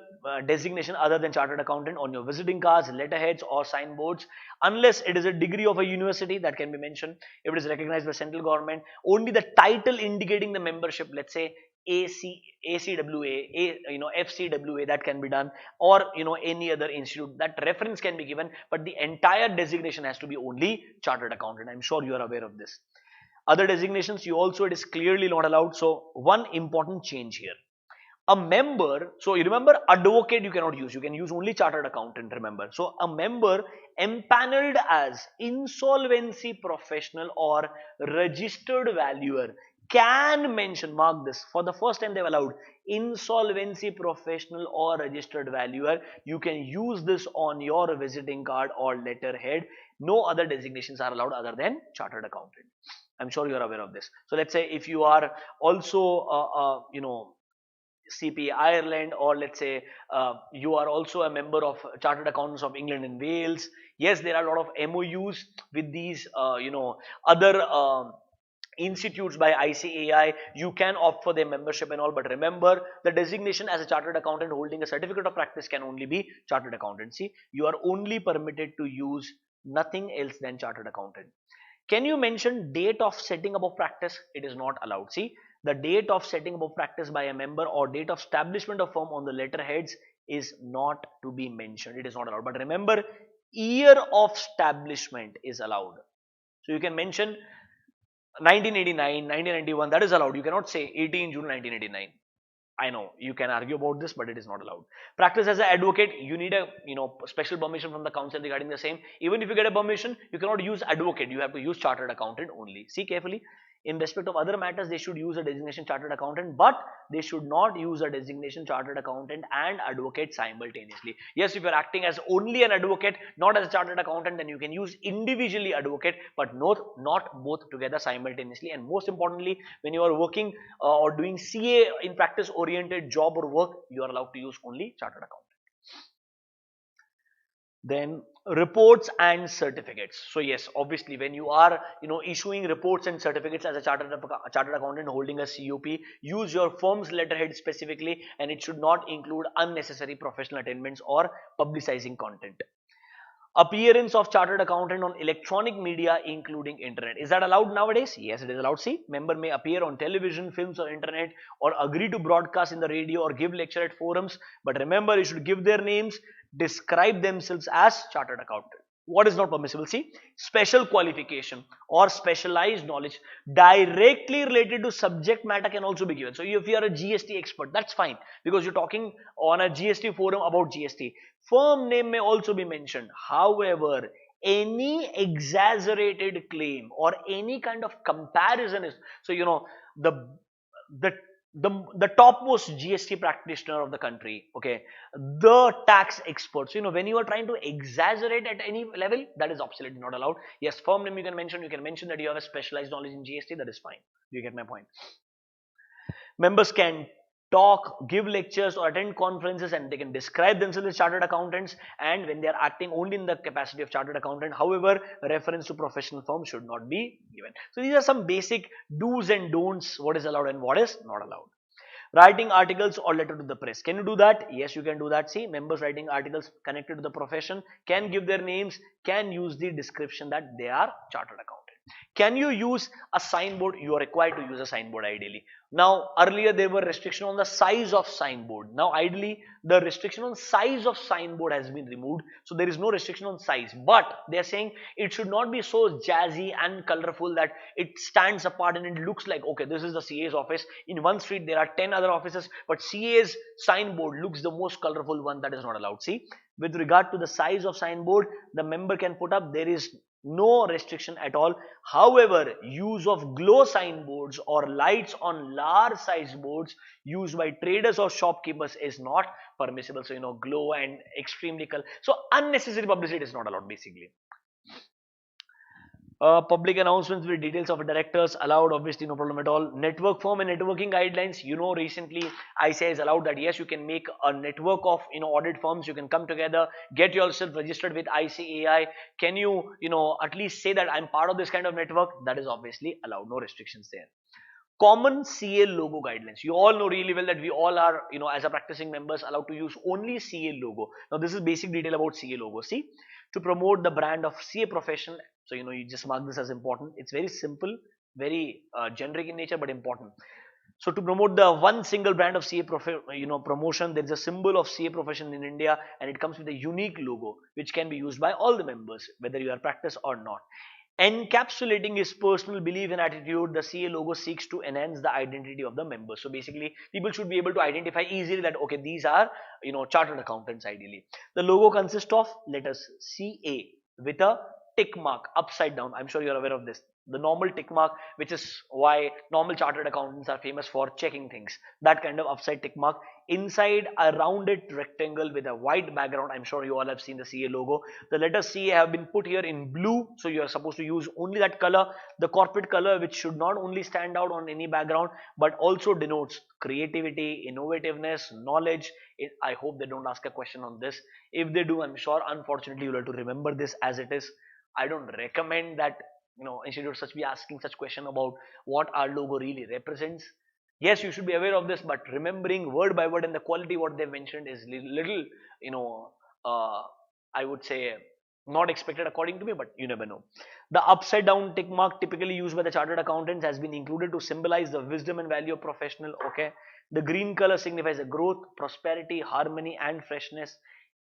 designation other than chartered accountant on your visiting cards, letterheads or signboards, unless it is a degree of a university that can be mentioned. If it is recognized by central government, only the title indicating the membership, let's say ACWA, FCWA, that can be done, or any other institute, that reference can be given, but the entire designation has to be only chartered accountant. I'm sure you are aware of this. Other designations, it is clearly not allowed. So one important change here. A member, so you remember advocate you cannot use, you can use only chartered accountant, remember. So a member empaneled as insolvency professional or registered valuer can mention, mark this, for the first time they've allowed insolvency professional or registered valuer. You can use this on your visiting card or letterhead. No other designations are allowed other than chartered accountant. I'm sure you are aware of this. So let's say if you are also CPA Ireland, or let's say you are also a member of Chartered Accountants of England and Wales. Yes, there are a lot of MOUs with these other institutes by ICAI. You can opt for their membership and all, but remember the designation as a chartered accountant holding a certificate of practice can only be chartered accountancy. You are only permitted to use nothing else than chartered accountant. Can you mention date of setting up of practice? It is not allowed. See, the date of setting up of practice by a member or date of establishment of firm on the letterheads is not to be mentioned. It is not allowed. But remember, year of establishment is allowed. So you can mention 1989, 1991, that is allowed. You cannot say 18 June 1989. I know you can argue about this, but it is not allowed. Practice as an advocate, you need a special permission from the council regarding the same. Even if you get a permission, you cannot use advocate. You have to use chartered accountant only. See carefully. In respect of other matters, they should use a designation chartered accountant, but they should not use a designation chartered accountant and advocate simultaneously. Yes, if you're acting as only an advocate, not as a chartered accountant, then you can use individually advocate, but not both together simultaneously. And most importantly, when you are working or doing CA in practice oriented job or work, you are allowed to use only chartered accountant. Then reports and certificates. So yes, obviously when you are issuing reports and certificates as a chartered accountant holding a COP, use your firm's letterhead specifically, and it should not include unnecessary professional attainments or publicizing content. Appearance of chartered accountant on electronic media including internet. Is that allowed nowadays? Yes, it is allowed. See, member may appear on television, films or internet, or agree to broadcast in the radio or give lecture at forums, but remember, you should give their names, describe themselves as chartered accountant. What is not permissible? See, special qualification or specialized knowledge directly related to subject matter can also be given. So if you are a GST expert, that's fine, because you're talking on a GST forum about GST. Firm name may also be mentioned. However, any exaggerated claim or any kind of comparison is, so the the topmost GST practitioner of the country, okay, the tax experts, when you are trying to exaggerate at any level, that is absolutely not allowed. Yes, firm name you can mention that you have a specialized knowledge in GST, that is fine. You get my point. Members can talk, give lectures or attend conferences, and they can describe themselves as chartered accountants, and when they are acting only in the capacity of chartered accountant. However, reference to professional firm should not be given. So these are some basic do's and don'ts, what is allowed and what is not allowed. Writing articles or letter to the press. Can you do that? Yes, you can do that. See, members writing articles connected to the profession can give their names, can use the description that they are chartered accountant. Can you use a signboard? You are required to use a signboard ideally. Now, earlier there were restriction on the size of signboard. Now, ideally, the restriction on size of signboard has been removed. So, there is no restriction on size. But they are saying it should not be so jazzy and colorful that it stands apart and it looks like, okay, this is the CA's office. In one street, there are 10 other offices, but CA's signboard looks the most colorful one. That is not allowed. See, with regard to the size of signboard, the member can put up, there is no restriction at all. However, use of glow signboards or lights on large size boards used by traders or shopkeepers is not permissible. So, glow and extremely color. So, unnecessary publicity is not allowed basically. Public announcements with details of directors allowed, obviously no problem at all. Network form and networking guidelines, recently ICAI has allowed that yes, you can make a network of audit firms, you can come together, get yourself registered with ICAI. Can you at least say that I'm part of this kind of network? That is obviously allowed, no restrictions there. Common CA logo guidelines. You all know really well that we all are, as a practicing members, allowed to use only CA logo. Now, this is basic detail about CA logo. See, to promote the brand of CA profession. So, you just mark this as important. It's very simple, very generic in nature, but important. So, to promote the one single brand of CA promotion, there is a symbol of CA profession in India, and it comes with a unique logo, which can be used by all the members, whether you are practice or not. Encapsulating his personal belief and attitude, the CA logo seeks to enhance the identity of the members. So basically, people should be able to identify easily that okay, these are chartered accountants ideally. The logo consists of letters CA with a tick mark upside down. I'm sure you're aware of this. The normal tick mark, which is why normal chartered accountants are famous for checking things. That kind of upside tick mark. Inside a rounded rectangle with a white background. I'm sure you all have seen the CA logo. The letters CA have been put here in blue. So you are supposed to use only that color. The corporate color, which should not only stand out on any background, but also denotes creativity, innovativeness, knowledge. I hope they don't ask a question on this. If they do, I'm sure unfortunately you'll have to remember this as it is. I don't recommend that institutes such be asking such question about what our logo really represents. Yes, you should be aware of this, but remembering word by word and the quality what they mentioned is little I would say Not expected according to me, but you never know. The upside down tick mark typically used by the chartered accountants has been included to symbolize the wisdom and value of professional. Okay. The green color signifies a growth, prosperity, harmony, and freshness,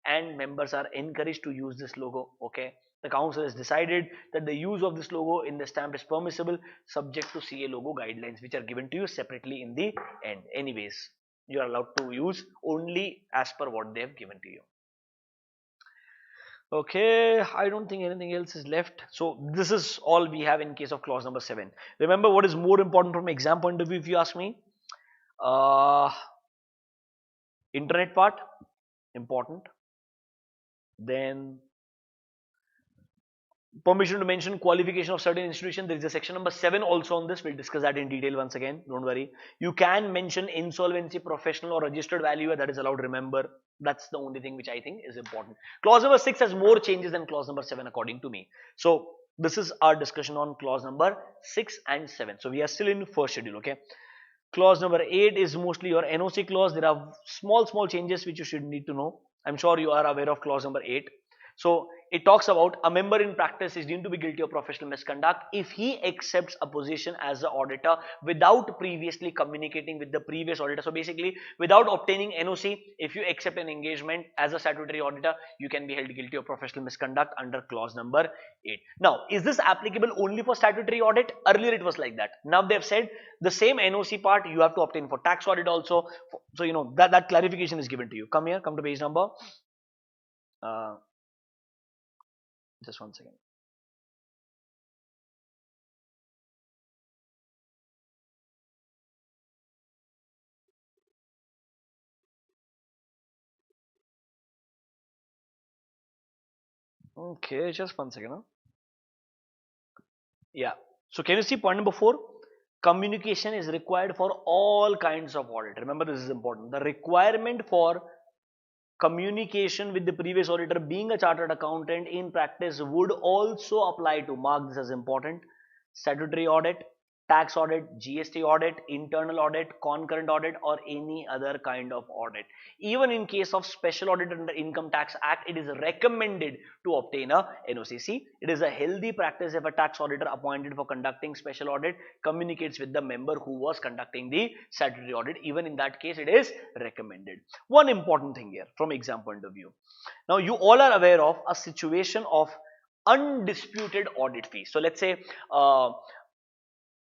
and members are encouraged to use this logo. Okay. The council has decided that the use of this logo in the stamp is permissible, subject to CA logo guidelines, which are given to you separately in the end. Anyways, you are allowed to use only as per what they have given to you. Okay, I don't think anything else is left. So this is all we have in case of clause number 7. Remember, what is more important from exam point of view, if you ask me? Internet part, important. Then permission to mention qualification of certain institution. There is a section number 7 also on this. We'll discuss that in detail once again. Don't worry. You can mention insolvency, professional or registered valuer. That is allowed. Remember, that's the only thing which I think is important. Clause number 6 has more changes than clause number 7 according to me. So this is our discussion on clause number 6 and 7. So we are still in first schedule. Okay. Clause number 8 is mostly your NOC clause. There are small changes which you should need to know. I'm sure you are aware of clause number 8. So it talks about a member in practice is deemed to be guilty of professional misconduct if he accepts a position as an auditor without previously communicating with the previous auditor. So basically, without obtaining NOC, if you accept an engagement as a statutory auditor, you can be held guilty of professional misconduct under clause number 8. Now, is this applicable only for statutory audit? Earlier it was like that. Now they have said the same NOC part you have to obtain for tax audit also. So you know that clarification is given to you. Come here, come to page number. Just one second. Okay, just one second. Huh? Yeah. So can you see point number 4? Communication is required for all kinds of audit. Remember, this is important. The requirement for communication with the previous auditor being a chartered accountant in practice would also apply to, mark this as important, statutory audit, tax audit, GST audit, internal audit, concurrent audit, or any other kind of audit. Even in case of special audit under Income Tax Act, it is recommended to obtain a NOCC. It is a healthy practice if a tax auditor appointed for conducting special audit communicates with the member who was conducting the statutory audit. Even in that case, it is recommended. One important thing here from exam point of view. Now, you all are aware of a situation of undisputed audit fees. So let's say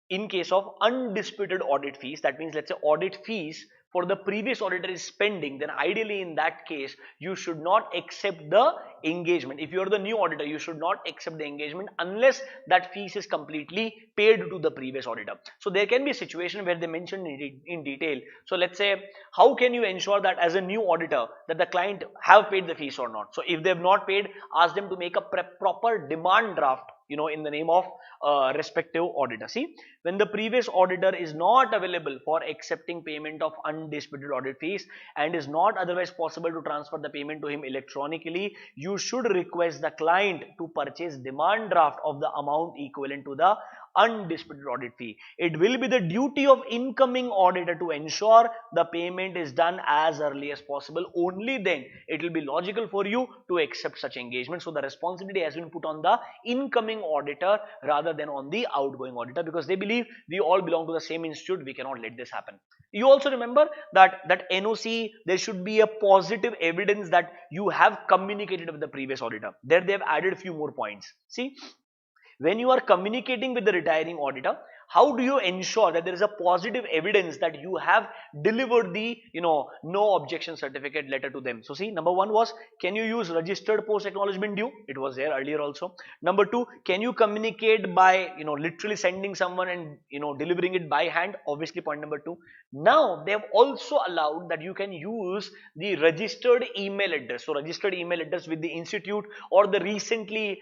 in case of undisputed audit fees, that means let's say audit fees for the previous auditor is pending, then ideally in that case you should not accept the engagement. If you are the new auditor, you should not accept the engagement unless that fees is completely paid to the previous auditor. So there can be a situation where they mention in detail. So let's say, how can you ensure that as a new auditor that the client have paid the fees or not? So if they have not paid, ask them to make a proper demand draft, you know, in the name of respective auditor. See, when the previous auditor is not available for accepting payment of undisputed audit fees and is not otherwise possible to transfer the payment to him electronically, you should request the client to purchase demand draft of the amount equivalent to the undisputed audit fee. It will be the duty of incoming auditor to ensure the payment is done as early as possible. Only then it will be logical for you to accept such engagement. So the responsibility has been put on the incoming auditor rather than on the outgoing auditor, because they believe we all belong to the same institute. We cannot let this happen. You also remember that NOC, there should be a positive evidence that you have communicated with the previous auditor. There they have added a few more points. See, when you are communicating with the retiring auditor, how do you ensure that there is a positive evidence that you have delivered the no objection certificate letter to them? So see, number 1 was, can you use registered post acknowledgement due? It was there earlier also. Number 2, can you communicate by literally sending someone and delivering it by hand? Obviously point number 2. Now they have also allowed that you can use the registered email address. So registered email address with the institute or the recently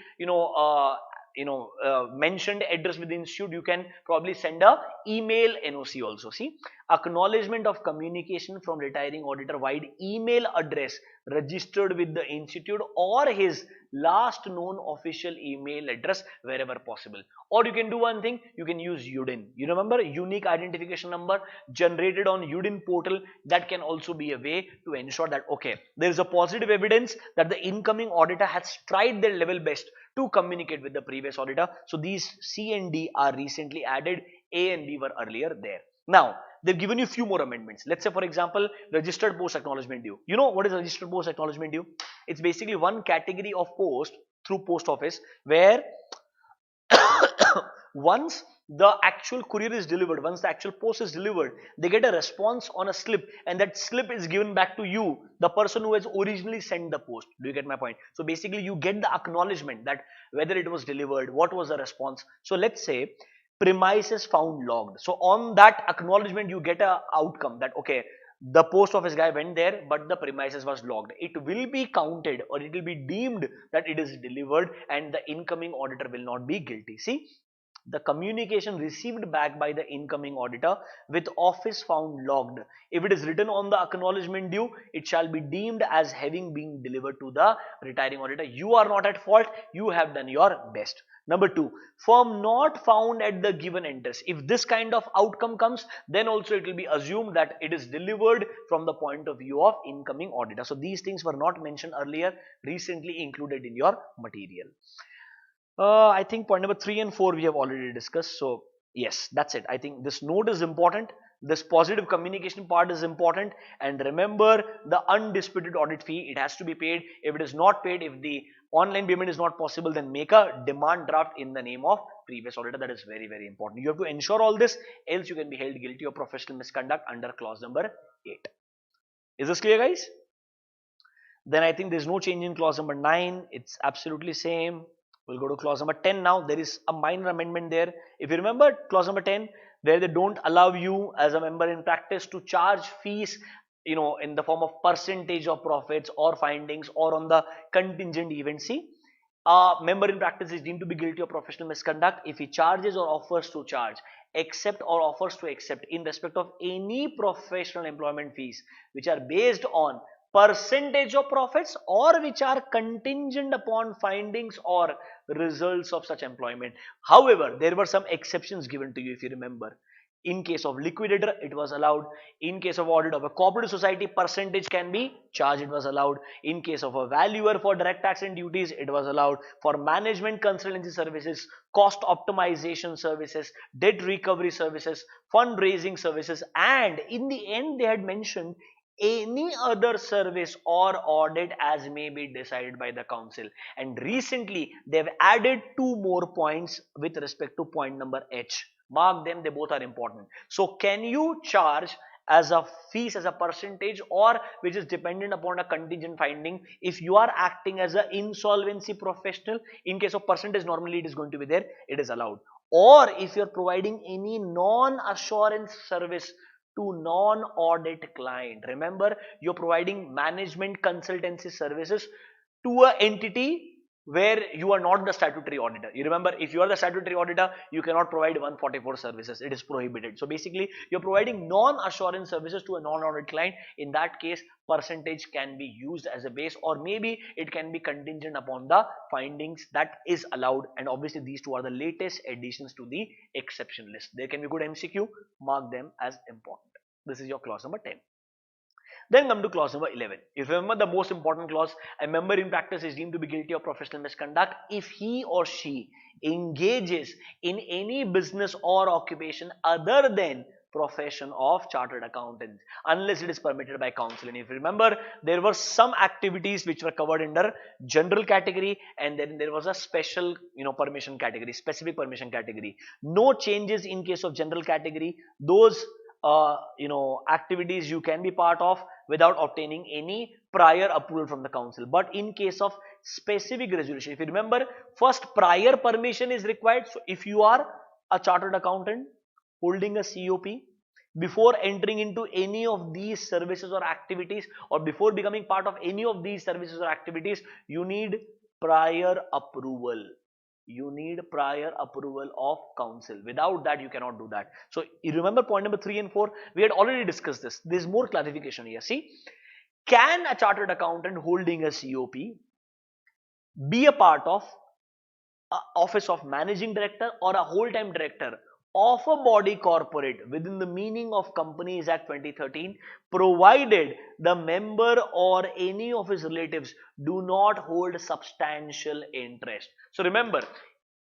mentioned address with the institute, you can probably send a email NOC also. See, acknowledgement of communication from retiring auditor via email address registered with the institute, or his last known official email address wherever possible. Or you can do one thing, you can use UIDN. You remember unique identification number generated on UIDN portal. That can also be a way to ensure that okay, there is a positive evidence that the incoming auditor has tried their level best to communicate with the previous auditor. So these C and D are recently added, A and B were earlier there. Now they've given you few more amendments. Let's say for example, registered post acknowledgement due. You know what is registered post acknowledgement due? It's basically one category of post through post office where once the actual courier is delivered, once the actual post is delivered, they get a response on a slip, and that slip is given back to you, the person who has originally sent the post. Do you get my point? So basically you get the acknowledgement that whether it was delivered, what was the response. So let's say premises found logged. So on that acknowledgement you get a outcome that okay, the post office guy went there but the premises was logged. It will be counted, or it will be deemed that it is delivered, and the incoming auditor will not be guilty. See, the communication received back by the incoming auditor with office found logged, if it is written on the acknowledgement due, it shall be deemed as having been delivered to the retiring auditor. You are not at fault, you have done your best. Number 2, firm not found at the given address. If this kind of outcome comes, then also it will be assumed that it is delivered from the point of view of incoming auditor. So these things were not mentioned earlier, recently included in your material. I think point number 3 and 4 we have already discussed. So yes, that's it. I think this note is important. This positive communication part is important. And remember the undisputed audit fee, it has to be paid. If it is not paid, if the online payment is not possible, then make a demand draft in the name of previous auditor. That is very, very important. You have to ensure all this, else you can be held guilty of professional misconduct under clause number 8. Is this clear, guys? Then I think there's no change in clause number 9. It's absolutely same. We'll go to clause number 10 now. There is a minor amendment there. If you remember clause number 10, where they don't allow you as a member in practice to charge fees, you know, in the form of percentage of profits or findings or on the contingent event. See, a member in practice is deemed to be guilty of professional misconduct if he charges or offers to charge, accept or offers to accept in respect of any professional employment fees which are based on percentage of profits or which are contingent upon findings or results of such employment. However, there were some exceptions given to you if you remember. In case of liquidator, it was allowed. In case of audit of a cooperative society, percentage can be charged, it was allowed. In case of a valuer for direct tax and duties, it was allowed. For management consultancy services, cost optimization services, debt recovery services, fundraising services, and in the end they had mentioned any other service or audit as may be decided by the council. And recently they've added 2 more points with respect to point number H. Mark them, they both are important. So can you charge as a fees as a percentage or which is dependent upon a contingent finding if you are acting as an insolvency professional? In case of percentage, normally it is going to be there, it is allowed. Or if you're providing any non-assurance service to non-audit client. Remember, you're providing management consultancy services to an entity where you are not the statutory auditor. You remember, if you are the statutory auditor, you cannot provide 144 services. It is prohibited. So basically, you're providing non-assurance services to a non-audit client. In that case, percentage can be used as a base, or maybe it can be contingent upon the findings. That is allowed. And obviously, these two are the latest additions to the exception list. There can be good MCQ. Mark them as important. This is your clause number 10. Then come to clause number 11. If you remember the most important clause, a member in practice is deemed to be guilty of professional misconduct if he or she engages in any business or occupation other than profession of chartered accountant, unless it is permitted by council. And if you remember, there were some activities which were covered under general category, and then there was a special, permission category, specific permission category. No changes in case of general category. Those activities you can be part of without obtaining any prior approval from the council. But in case of specific resolution, if you remember, first prior permission is required. So if you are a chartered accountant holding a COP, before entering into any of these services or activities, or before becoming part of any of these services or activities, you need prior approval. You need prior approval of council. Without that, you cannot do that. So you remember point number 3 and 4, we had already discussed this. There is more clarification here. See, Can a chartered accountant holding a COP be a part of office of managing director or a whole-time director of a body corporate within the meaning of Companies Act 2013, provided the member or any of his relatives do not hold substantial interest? So remember,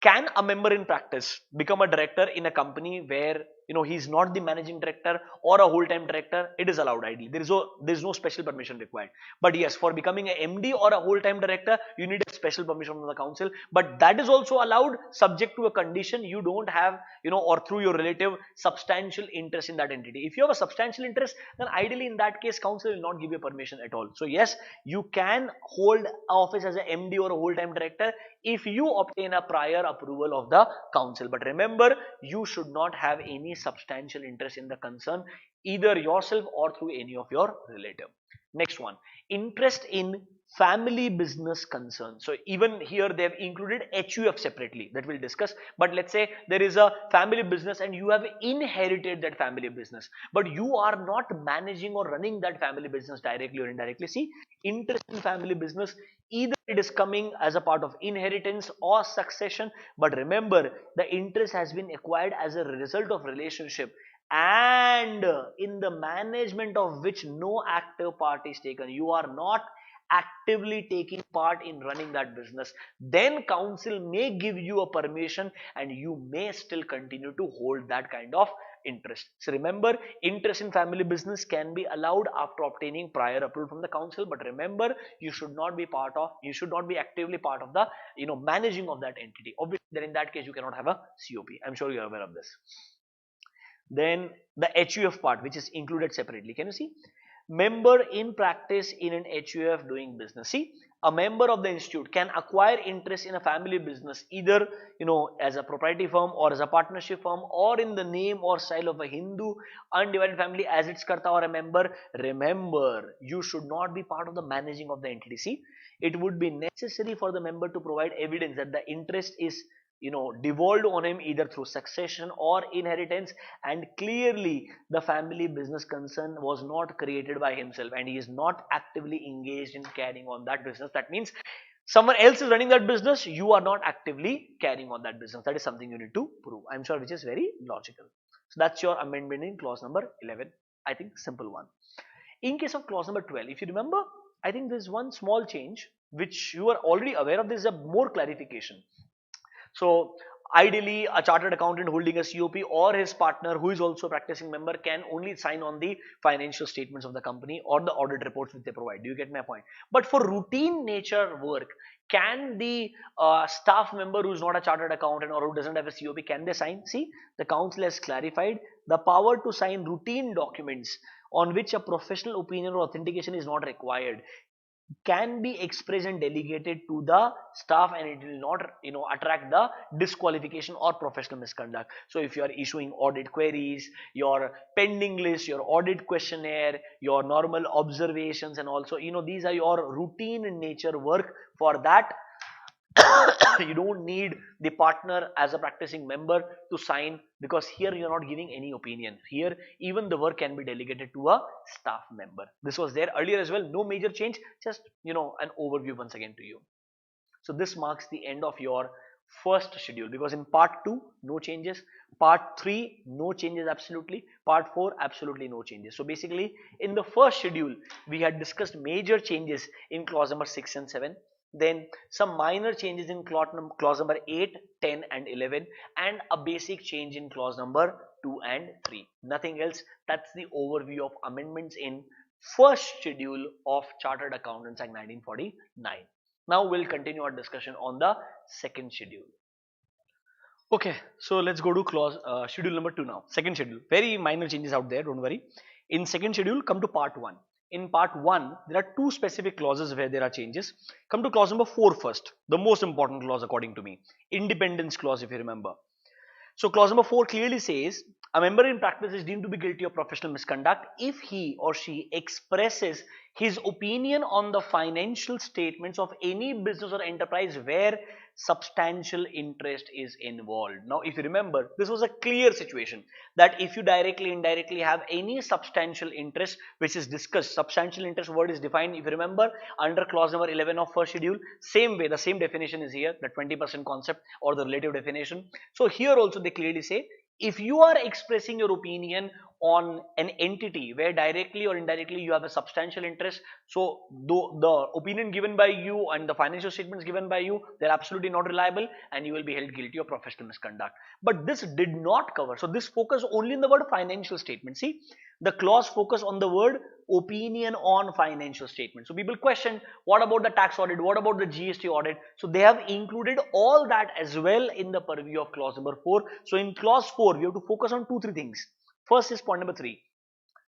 can a member in practice become a director in a company where he's not the managing director or a whole-time director? It is allowed ideally. There is no special permission required. But yes, for becoming a MD or a whole-time director, you need a special permission from the council. But that is also allowed subject to a condition: you don't have or through your relative substantial interest in that entity. If you have a substantial interest, then ideally in that case council will not give you permission at all. So yes, you can hold office as a MD or a whole-time director if you obtain a prior approval of the council. But remember, you should not have any substantial interest in the concern, either yourself or through any of your relative. Next one, interest in family business concern. So even here they have included HUF separately, that we'll discuss. But let's say there is a family business and you have inherited that family business, but you are not managing or running that family business directly or indirectly. See, interest in family business, either it is coming as a part of inheritance or succession, but remember, the interest has been acquired as a result of relationship and in the management of which no active part is taken. You are not actively taking part in running that business, then council may give you a permission and you may still continue to hold that kind of interest. So remember, interest in family business can be allowed after obtaining prior approval from the council, but remember, you should not be actively part of the managing of that entity. Obviously then in that case you cannot have a COP. I'm sure you are aware of this. Then the HUF part, which is included separately. Can you see? Member in practice in an HUF doing business. See, a member of the institute can acquire interest in a family business either as a proprietary firm or as a partnership firm or in the name or style of a Hindu undivided family as its karta or a member. Remember, you should not be part of the managing of the entity. See, it would be necessary for the member to provide evidence that the interest is devolved on him either through succession or inheritance, and clearly the family business concern was not created by himself and he is not actively engaged in carrying on that business. That means someone else is running that business, you are not actively carrying on that business. That is something you need to prove, I'm sure, which is very logical. So that's your amendment in clause number 11. I think simple one. In case of clause number 12, if you remember, I think there's one small change which you are already aware of. This is a more clarification. So ideally, a chartered accountant holding a COP or his partner who is also a practicing member can only sign on the financial statements of the company or the audit reports which they provide. Do you get my point? But for routine nature work, can the staff member who is not a chartered accountant or who doesn't have a COP, can they sign? See, the council has clarified the power to sign routine documents on which a professional opinion or authentication is not required can be expressed and delegated to the staff, and it will not attract the disqualification or professional misconduct. So if you are issuing audit queries, your pending list, your audit questionnaire, your normal observations, and also these are your routine in nature work. For that you don't need the partner as a practicing member to sign, because here you're not giving any opinion. Here even the work can be delegated to a staff member. This was there earlier as well. No major change, just an overview once again to you. So this marks the end of your first schedule, because in part 2 no changes, part 3 no changes absolutely, part 4 absolutely no changes. So basically in the first schedule we had discussed major changes in clause number 6 and 7, then some minor changes in clause number 8, 10 and 11, and a basic change in clause number 2 and 3. Nothing else. That's the overview of amendments in first schedule of Chartered Accountants Act 1949. Now we'll continue our discussion on the second schedule. Okay, so let's go to schedule number 2 now. Second schedule. Very minor changes out there, don't worry. In second schedule, come to part 1. In part 1, there are 2 specific clauses where there are changes. Come to clause number 4 first, the most important clause according to me. Independence clause, if you remember. So clause number 4 clearly says, a member in practice is deemed to be guilty of professional misconduct if he or she expresses his opinion on the financial statements of any business or enterprise where substantial interest is involved. Now, if you remember, this was a clear situation that if you directly, indirectly have any substantial interest, which is discussed, substantial interest word is defined, if you remember, under clause number 11 of first schedule. Same way, the same definition is here, the 20% concept or the relative definition. So here also they clearly say, if you are expressing your opinion on an entity where directly or indirectly you have a substantial interest, so the opinion given by you and the financial statements given by you, they're absolutely not reliable and you will be held guilty of professional misconduct. But this did not cover, so this focus only in the word financial statement. See, the clause focus on the word opinion on financial statement. So people question, what about the tax audit, what about the GST audit? So they have included all that as well in the purview of clause number 4. So in clause 4 we have to focus on 2-3 things. First is point number 3.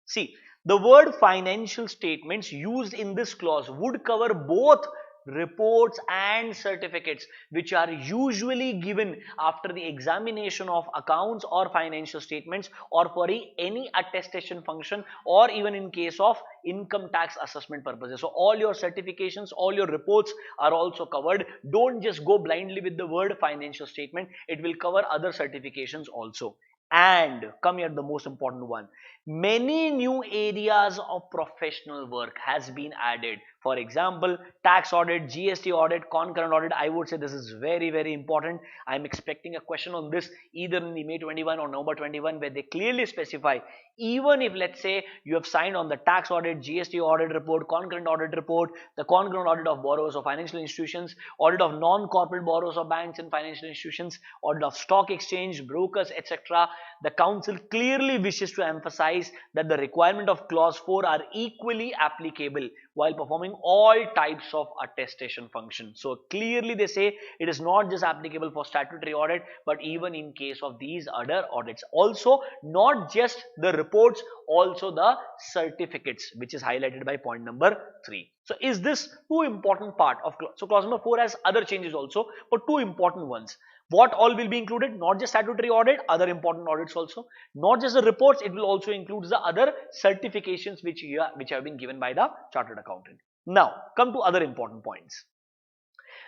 See, the word financial statements used in this clause would cover both reports and certificates which are usually given after the examination of accounts or financial statements or for any attestation function or even in case of income tax assessment purposes. So all your certifications, all your reports are also covered. Don't just go blindly with the word financial statement. It will cover other certifications also. And come here, the most important one, many new areas of professional work has been added. For example, tax audit, GST audit, concurrent audit. I would say this is very, very important. I'm expecting a question on this either in the May 21 or November 21 where they clearly specify, even if let's say you have signed on the tax audit, GST audit report, concurrent audit report, the concurrent audit of borrowers of financial institutions, audit of non-corporate borrowers of banks and financial institutions, audit of stock exchange, brokers, etc. The council clearly wishes to emphasize that the requirement of clause 4 are equally applicable while performing all types of attestation functions. So clearly they say it is not just applicable for statutory audit, but even in case of these other audits. Also, not just the reports, also the certificates, which is highlighted by point number 3. So is this two important part of so clause number 4 has other changes also, but two important ones. What all will be included? Not just statutory audit, other important audits also. Not just the reports, it will also include the other certifications which have been given by the chartered accountant. Now, come to other important points.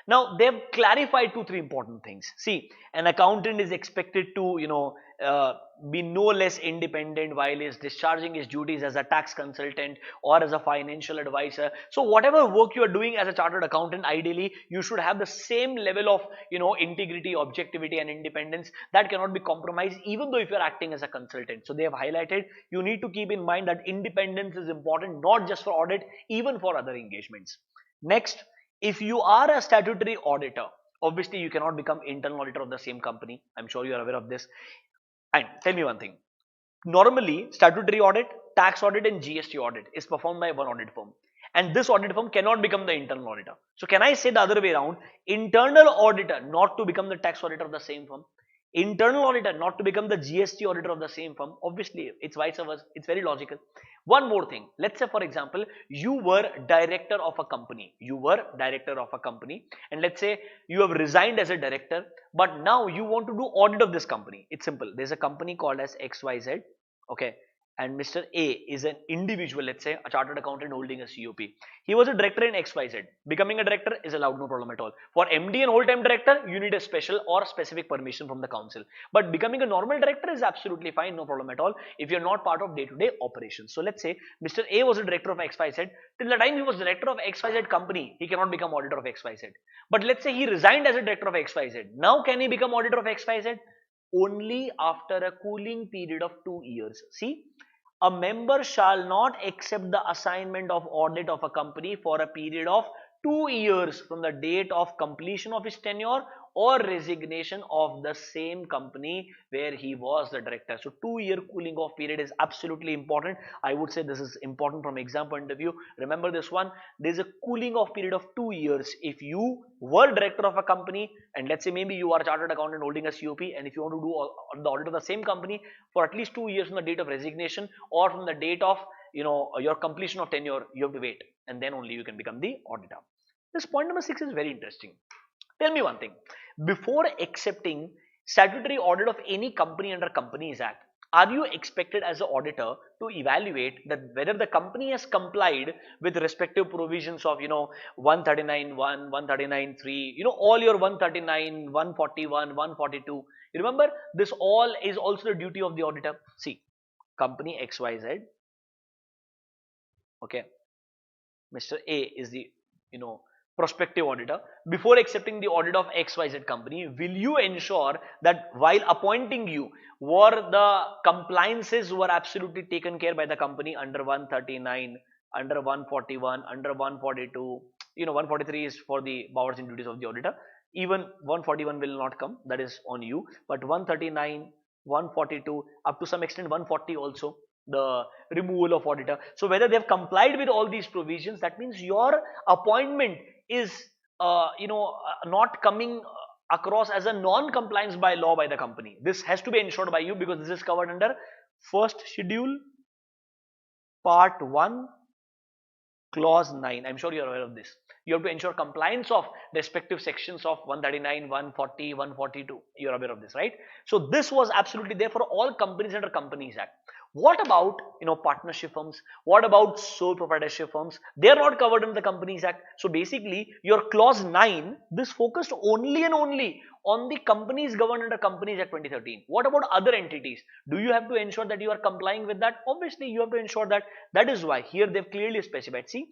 Now, they have clarified 2-3 important things. See, an accountant is expected to, be no less independent while he is discharging his duties as a tax consultant or as a financial advisor. So, whatever work you are doing as a chartered accountant, ideally, you should have the same level of, integrity, objectivity and independence that cannot be compromised even though if you are acting as a consultant. So, they have highlighted, you need to keep in mind that independence is important, not just for audit, even for other engagements. Next, if you are a statutory auditor, obviously you cannot become internal auditor of the same company. I'm sure you are aware of this. And tell me one thing. Normally, statutory audit, tax audit and GST audit is performed by one audit firm. And this audit firm cannot become the internal auditor. So can I say the other way around? Internal auditor not to become the tax auditor of the same firm. Internal auditor not to become the GST auditor of the same firm. Obviously, it's vice versa. It's very logical. One more thing. Let's say, for example, you were director of a company. And let's say you have resigned as a director, but now you want to do audit of this company. It's simple. There's a company called as XYZ. Okay. And Mr. A is an individual, let's say a chartered accountant holding a COP. He was a director in XYZ. Becoming a director is allowed, no problem at all. For MD and whole-time director, you need a special or specific permission from the council. But becoming a normal director is absolutely fine, no problem at all, if you're not part of day-to-day operations. So let's say Mr. A was a director of XYZ. Till the time he was director of XYZ company, he cannot become auditor of XYZ. But let's say he resigned as a director of XYZ. Now can he become auditor of XYZ? Only after a cooling period of 2 years. See, a member shall not accept the assignment of audit of a company for a period of 2 years from the date of completion of his tenure or resignation of the same company where he was the director. So 2-year cooling off period is absolutely important. I would say this is important from exam point of view. Remember this one, there is a cooling off period of 2 years. If you were director of a company and let's say maybe you are a chartered accountant holding a COP, and if you want to do the audit of the same company for at least 2 years from the date of resignation or from the date of your completion of tenure, you have to wait and then only you can become the auditor. This point number 6 is very interesting. Tell me one thing. Before accepting statutory audit of any company under Companies Act, Are you expected as an auditor to evaluate that whether the company has complied with respective provisions of 139.1, 139.3, all your 139, 141, 142. You remember, this all is also the duty of the auditor. See, company XYZ, okay, Mr. A is the prospective auditor. Before accepting the audit of XYZ company, will you ensure that while appointing you, were the compliances were absolutely taken care by the company under 139, under 141, under 142? 143 is for the powers and duties of the auditor. Even 141 will not come, that is on you. But 139, 142, up to some extent 140 also, the removal of auditor. So whether they have complied with all these provisions, that means your appointment is not coming across as a non-compliance by law by the company. This has to be ensured by you, because this is covered under first schedule, part 1, clause 9. I'm sure you're aware of this. You have to ensure compliance of respective sections of 139, 140, 142. You're aware of this, right? So this was absolutely there for all companies under Companies Act. What about partnership firms? What about sole proprietorship firms? They are not covered in the Companies Act. So basically, your clause 9, this focused only and only on the companies governed under Companies Act 2013. What about other entities? Do you have to ensure that you are complying with that? Obviously, you have to ensure that. That is why here they've clearly specified. See,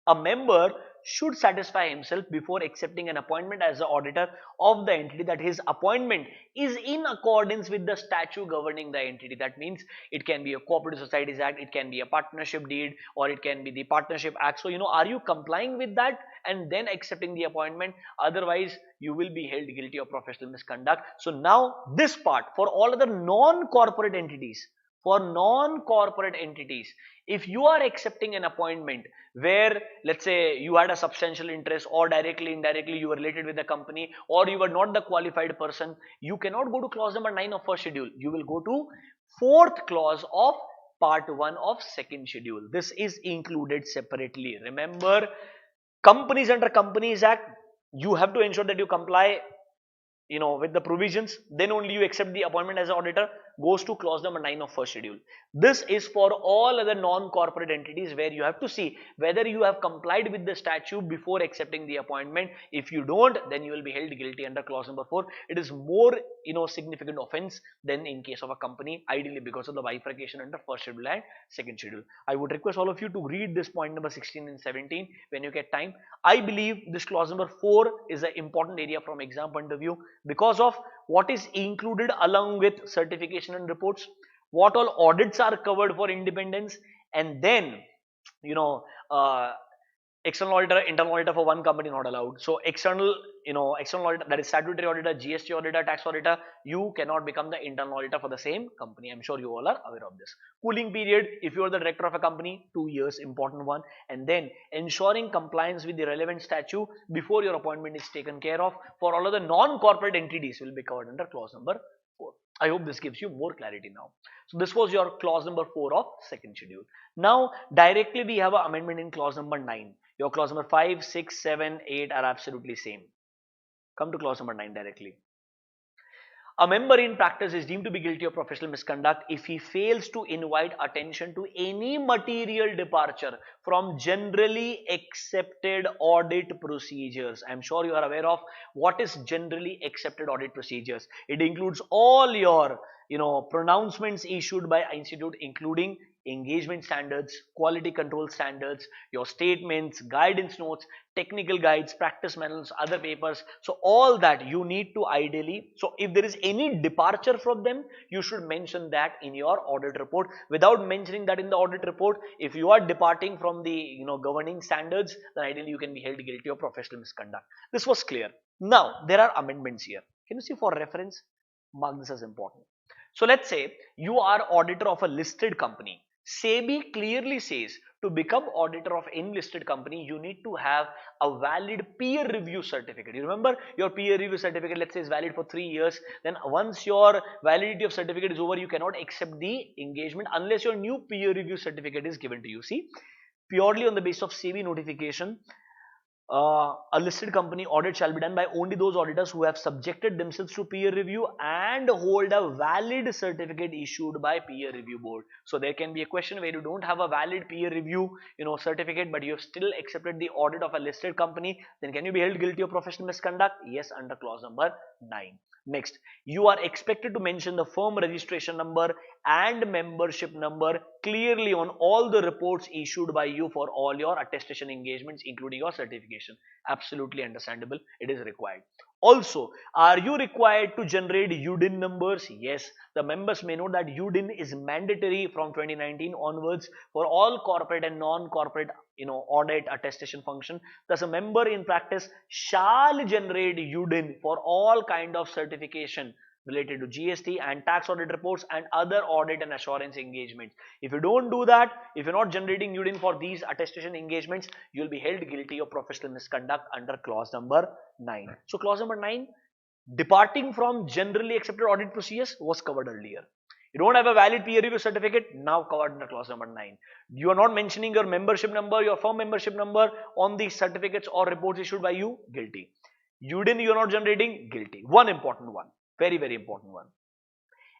a member should satisfy himself before accepting an appointment as the auditor of the entity that his appointment is in accordance with the statute governing the entity. That means it can be a Cooperative Societies Act, it can be a partnership deed, or it can be the Partnership Act. So, are you complying with that and then accepting the appointment? Otherwise, you will be held guilty of professional misconduct. So now this part, for all other non-corporate entities, if you are accepting an appointment where, let's say, you had a substantial interest, or directly, indirectly, you were related with the company, or you were not the qualified person, you cannot go to clause number 9 of first schedule. You will go to fourth clause of part 1 of second schedule. This is included separately. Remember, companies under Companies Act, you have to ensure that you comply with the provisions, then only you accept the appointment as an auditor. Goes to clause number 9 of first schedule. This is for all other non-corporate entities, where you have to see whether you have complied with the statute before accepting the appointment. If you don't, then you will be held guilty under clause number 4. It is more significant offense than in case of a company, ideally because of the bifurcation under first schedule and second schedule. I would request all of you to read this point number 16 and 17 when you get time. I believe this clause number 4 is an important area from exam point of view, because of what is included along with certification and reports, what all audits are covered for independence, and then external auditor, internal auditor for one company not allowed. So external auditor, that is statutory auditor, GST auditor, tax auditor, you cannot become the internal auditor for the same company. I'm sure you all are aware of this. Cooling period, if you are the director of a company, 2 years, important one. And then ensuring compliance with the relevant statute before your appointment is taken care of for all of the non-corporate entities will be covered under clause number 4. I hope this gives you more clarity now. So this was your clause number 4 of second schedule. Now directly we have an amendment in clause number 9. Your clause number 5, 6, 7, 8 are absolutely same. Come to clause number 9 directly. A member in practice is deemed to be guilty of professional misconduct if he fails to invite attention to any material departure from generally accepted audit procedures. I am sure you are aware of what is generally accepted audit procedures. It includes all your pronouncements issued by institute, including engagement standards, quality control standards, your statements, guidance notes, technical guides, practice manuals, other papers. So all that you need to ideally, so if there is any departure from them, you should mention that in your audit report. Without mentioning that in the audit report, if you are departing from the governing standards, then ideally you can be held guilty of professional misconduct. This was clear. Now there are amendments here. Can you see for reference? Mark this as important. So let's say you are auditor of a listed company. SEBI clearly says to become auditor of any listed company, you need to have a valid peer review certificate. You remember your peer review certificate, let's say, is valid for 3 years. Then once your validity of certificate is over, you cannot accept the engagement unless your new peer review certificate is given to you. See, purely on the basis of SEBI notification, a listed company audit shall be done by only those auditors who have subjected themselves to peer review and hold a valid certificate issued by peer review board. So there can be a question where you don't have a valid peer review, certificate, but you have still accepted the audit of a listed company. Then can you be held guilty of professional misconduct? Yes, under clause number 9. Next, you are expected to mention the firm registration number and membership number clearly on all the reports issued by you for all your attestation engagements, including your certification. Absolutely understandable. It is required. Also, are you required to generate UDIN numbers? Yes. The members may know that UDIN is mandatory from 2019 onwards for all corporate and non-corporate audit attestation function. Thus, a member in practice shall generate UDIN for all kind of certification related to GST and tax audit reports and other audit and assurance engagements. If you don't do that, if you're not generating UDIN for these attestation engagements, you'll be held guilty of professional misconduct under clause number 9. So clause number 9, departing from generally accepted audit procedures, was covered earlier. You don't have a valid peer review certificate, now covered under clause number 9. You are not mentioning your membership number, your firm membership number on the certificates or reports issued by you, guilty. UDIN you are not generating, guilty. One important one, very, very important one.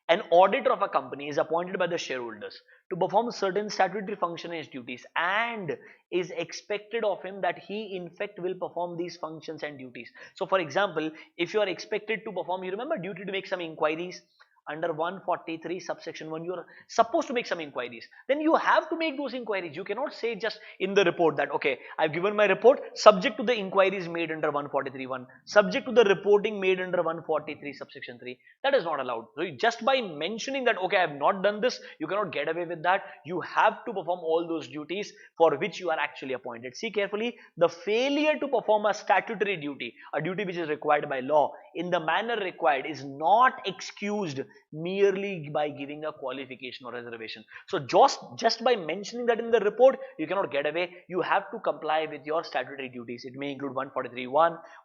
An auditor of a company is appointed by the shareholders to perform certain statutory functions and duties, and is expected of him that he in fact will perform these functions and duties. So for example, if you are expected to perform, you remember, duty to make some inquiries under 143 subsection 1, you are supposed to make some inquiries. Then you have to make those inquiries. You cannot say just in the report that, okay, I've given my report subject to the inquiries made under 143(1), subject to the reporting made under 143 subsection 3. That is not allowed. So just by mentioning that, okay, I have not done this, you cannot get away with that. You have to perform all those duties for which you are actually appointed. See carefully, the failure to perform a statutory duty, a duty which is required by law, in the manner required is not excused merely by giving a qualification or reservation. So just by mentioning that in the report, you cannot get away. You have to comply with your statutory duties. It may include 143(1),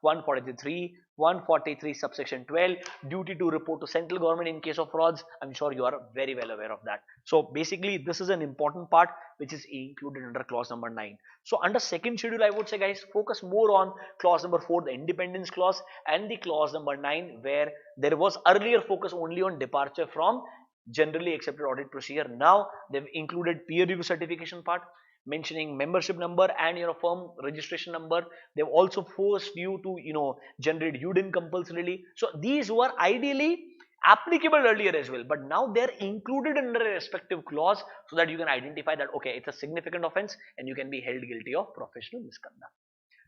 143, 143 subsection 12, duty to report to central government in case of frauds. I'm sure you are very well aware of that. So basically, this is an important part which is included under clause number 9. So under second schedule, I would say, guys, focus more on clause number 4, the independence clause, and the clause number 9, where there was earlier focus only on departure from generally accepted audit procedure. Now they've included peer review certification part, mentioning membership number and firm registration number. They've also forced you to generate UDIN compulsorily. So these were ideally applicable earlier as well, but now they're included under a respective clause so that you can identify that, okay, it's a significant offense and you can be held guilty of professional misconduct.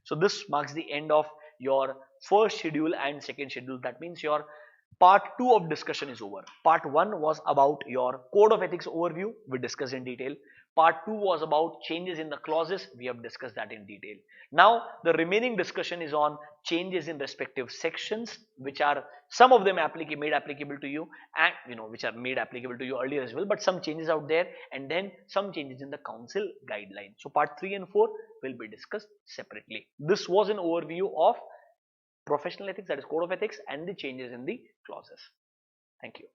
So this marks the end of your first schedule and second schedule. That means your part 2 of discussion is over. Part 1 was about your code of ethics overview, we discussed in detail. Part 2 was about changes in the clauses, we have discussed that in detail. Now the remaining discussion is on changes in respective sections, which are some of them made applicable to you, and which are made applicable to you earlier as well, but some changes out there, and then some changes in the council guidelines. So part 3 and 4 will be discussed separately. This was an overview of professional ethics, that is code of ethics, and the changes in the clauses. Thank you.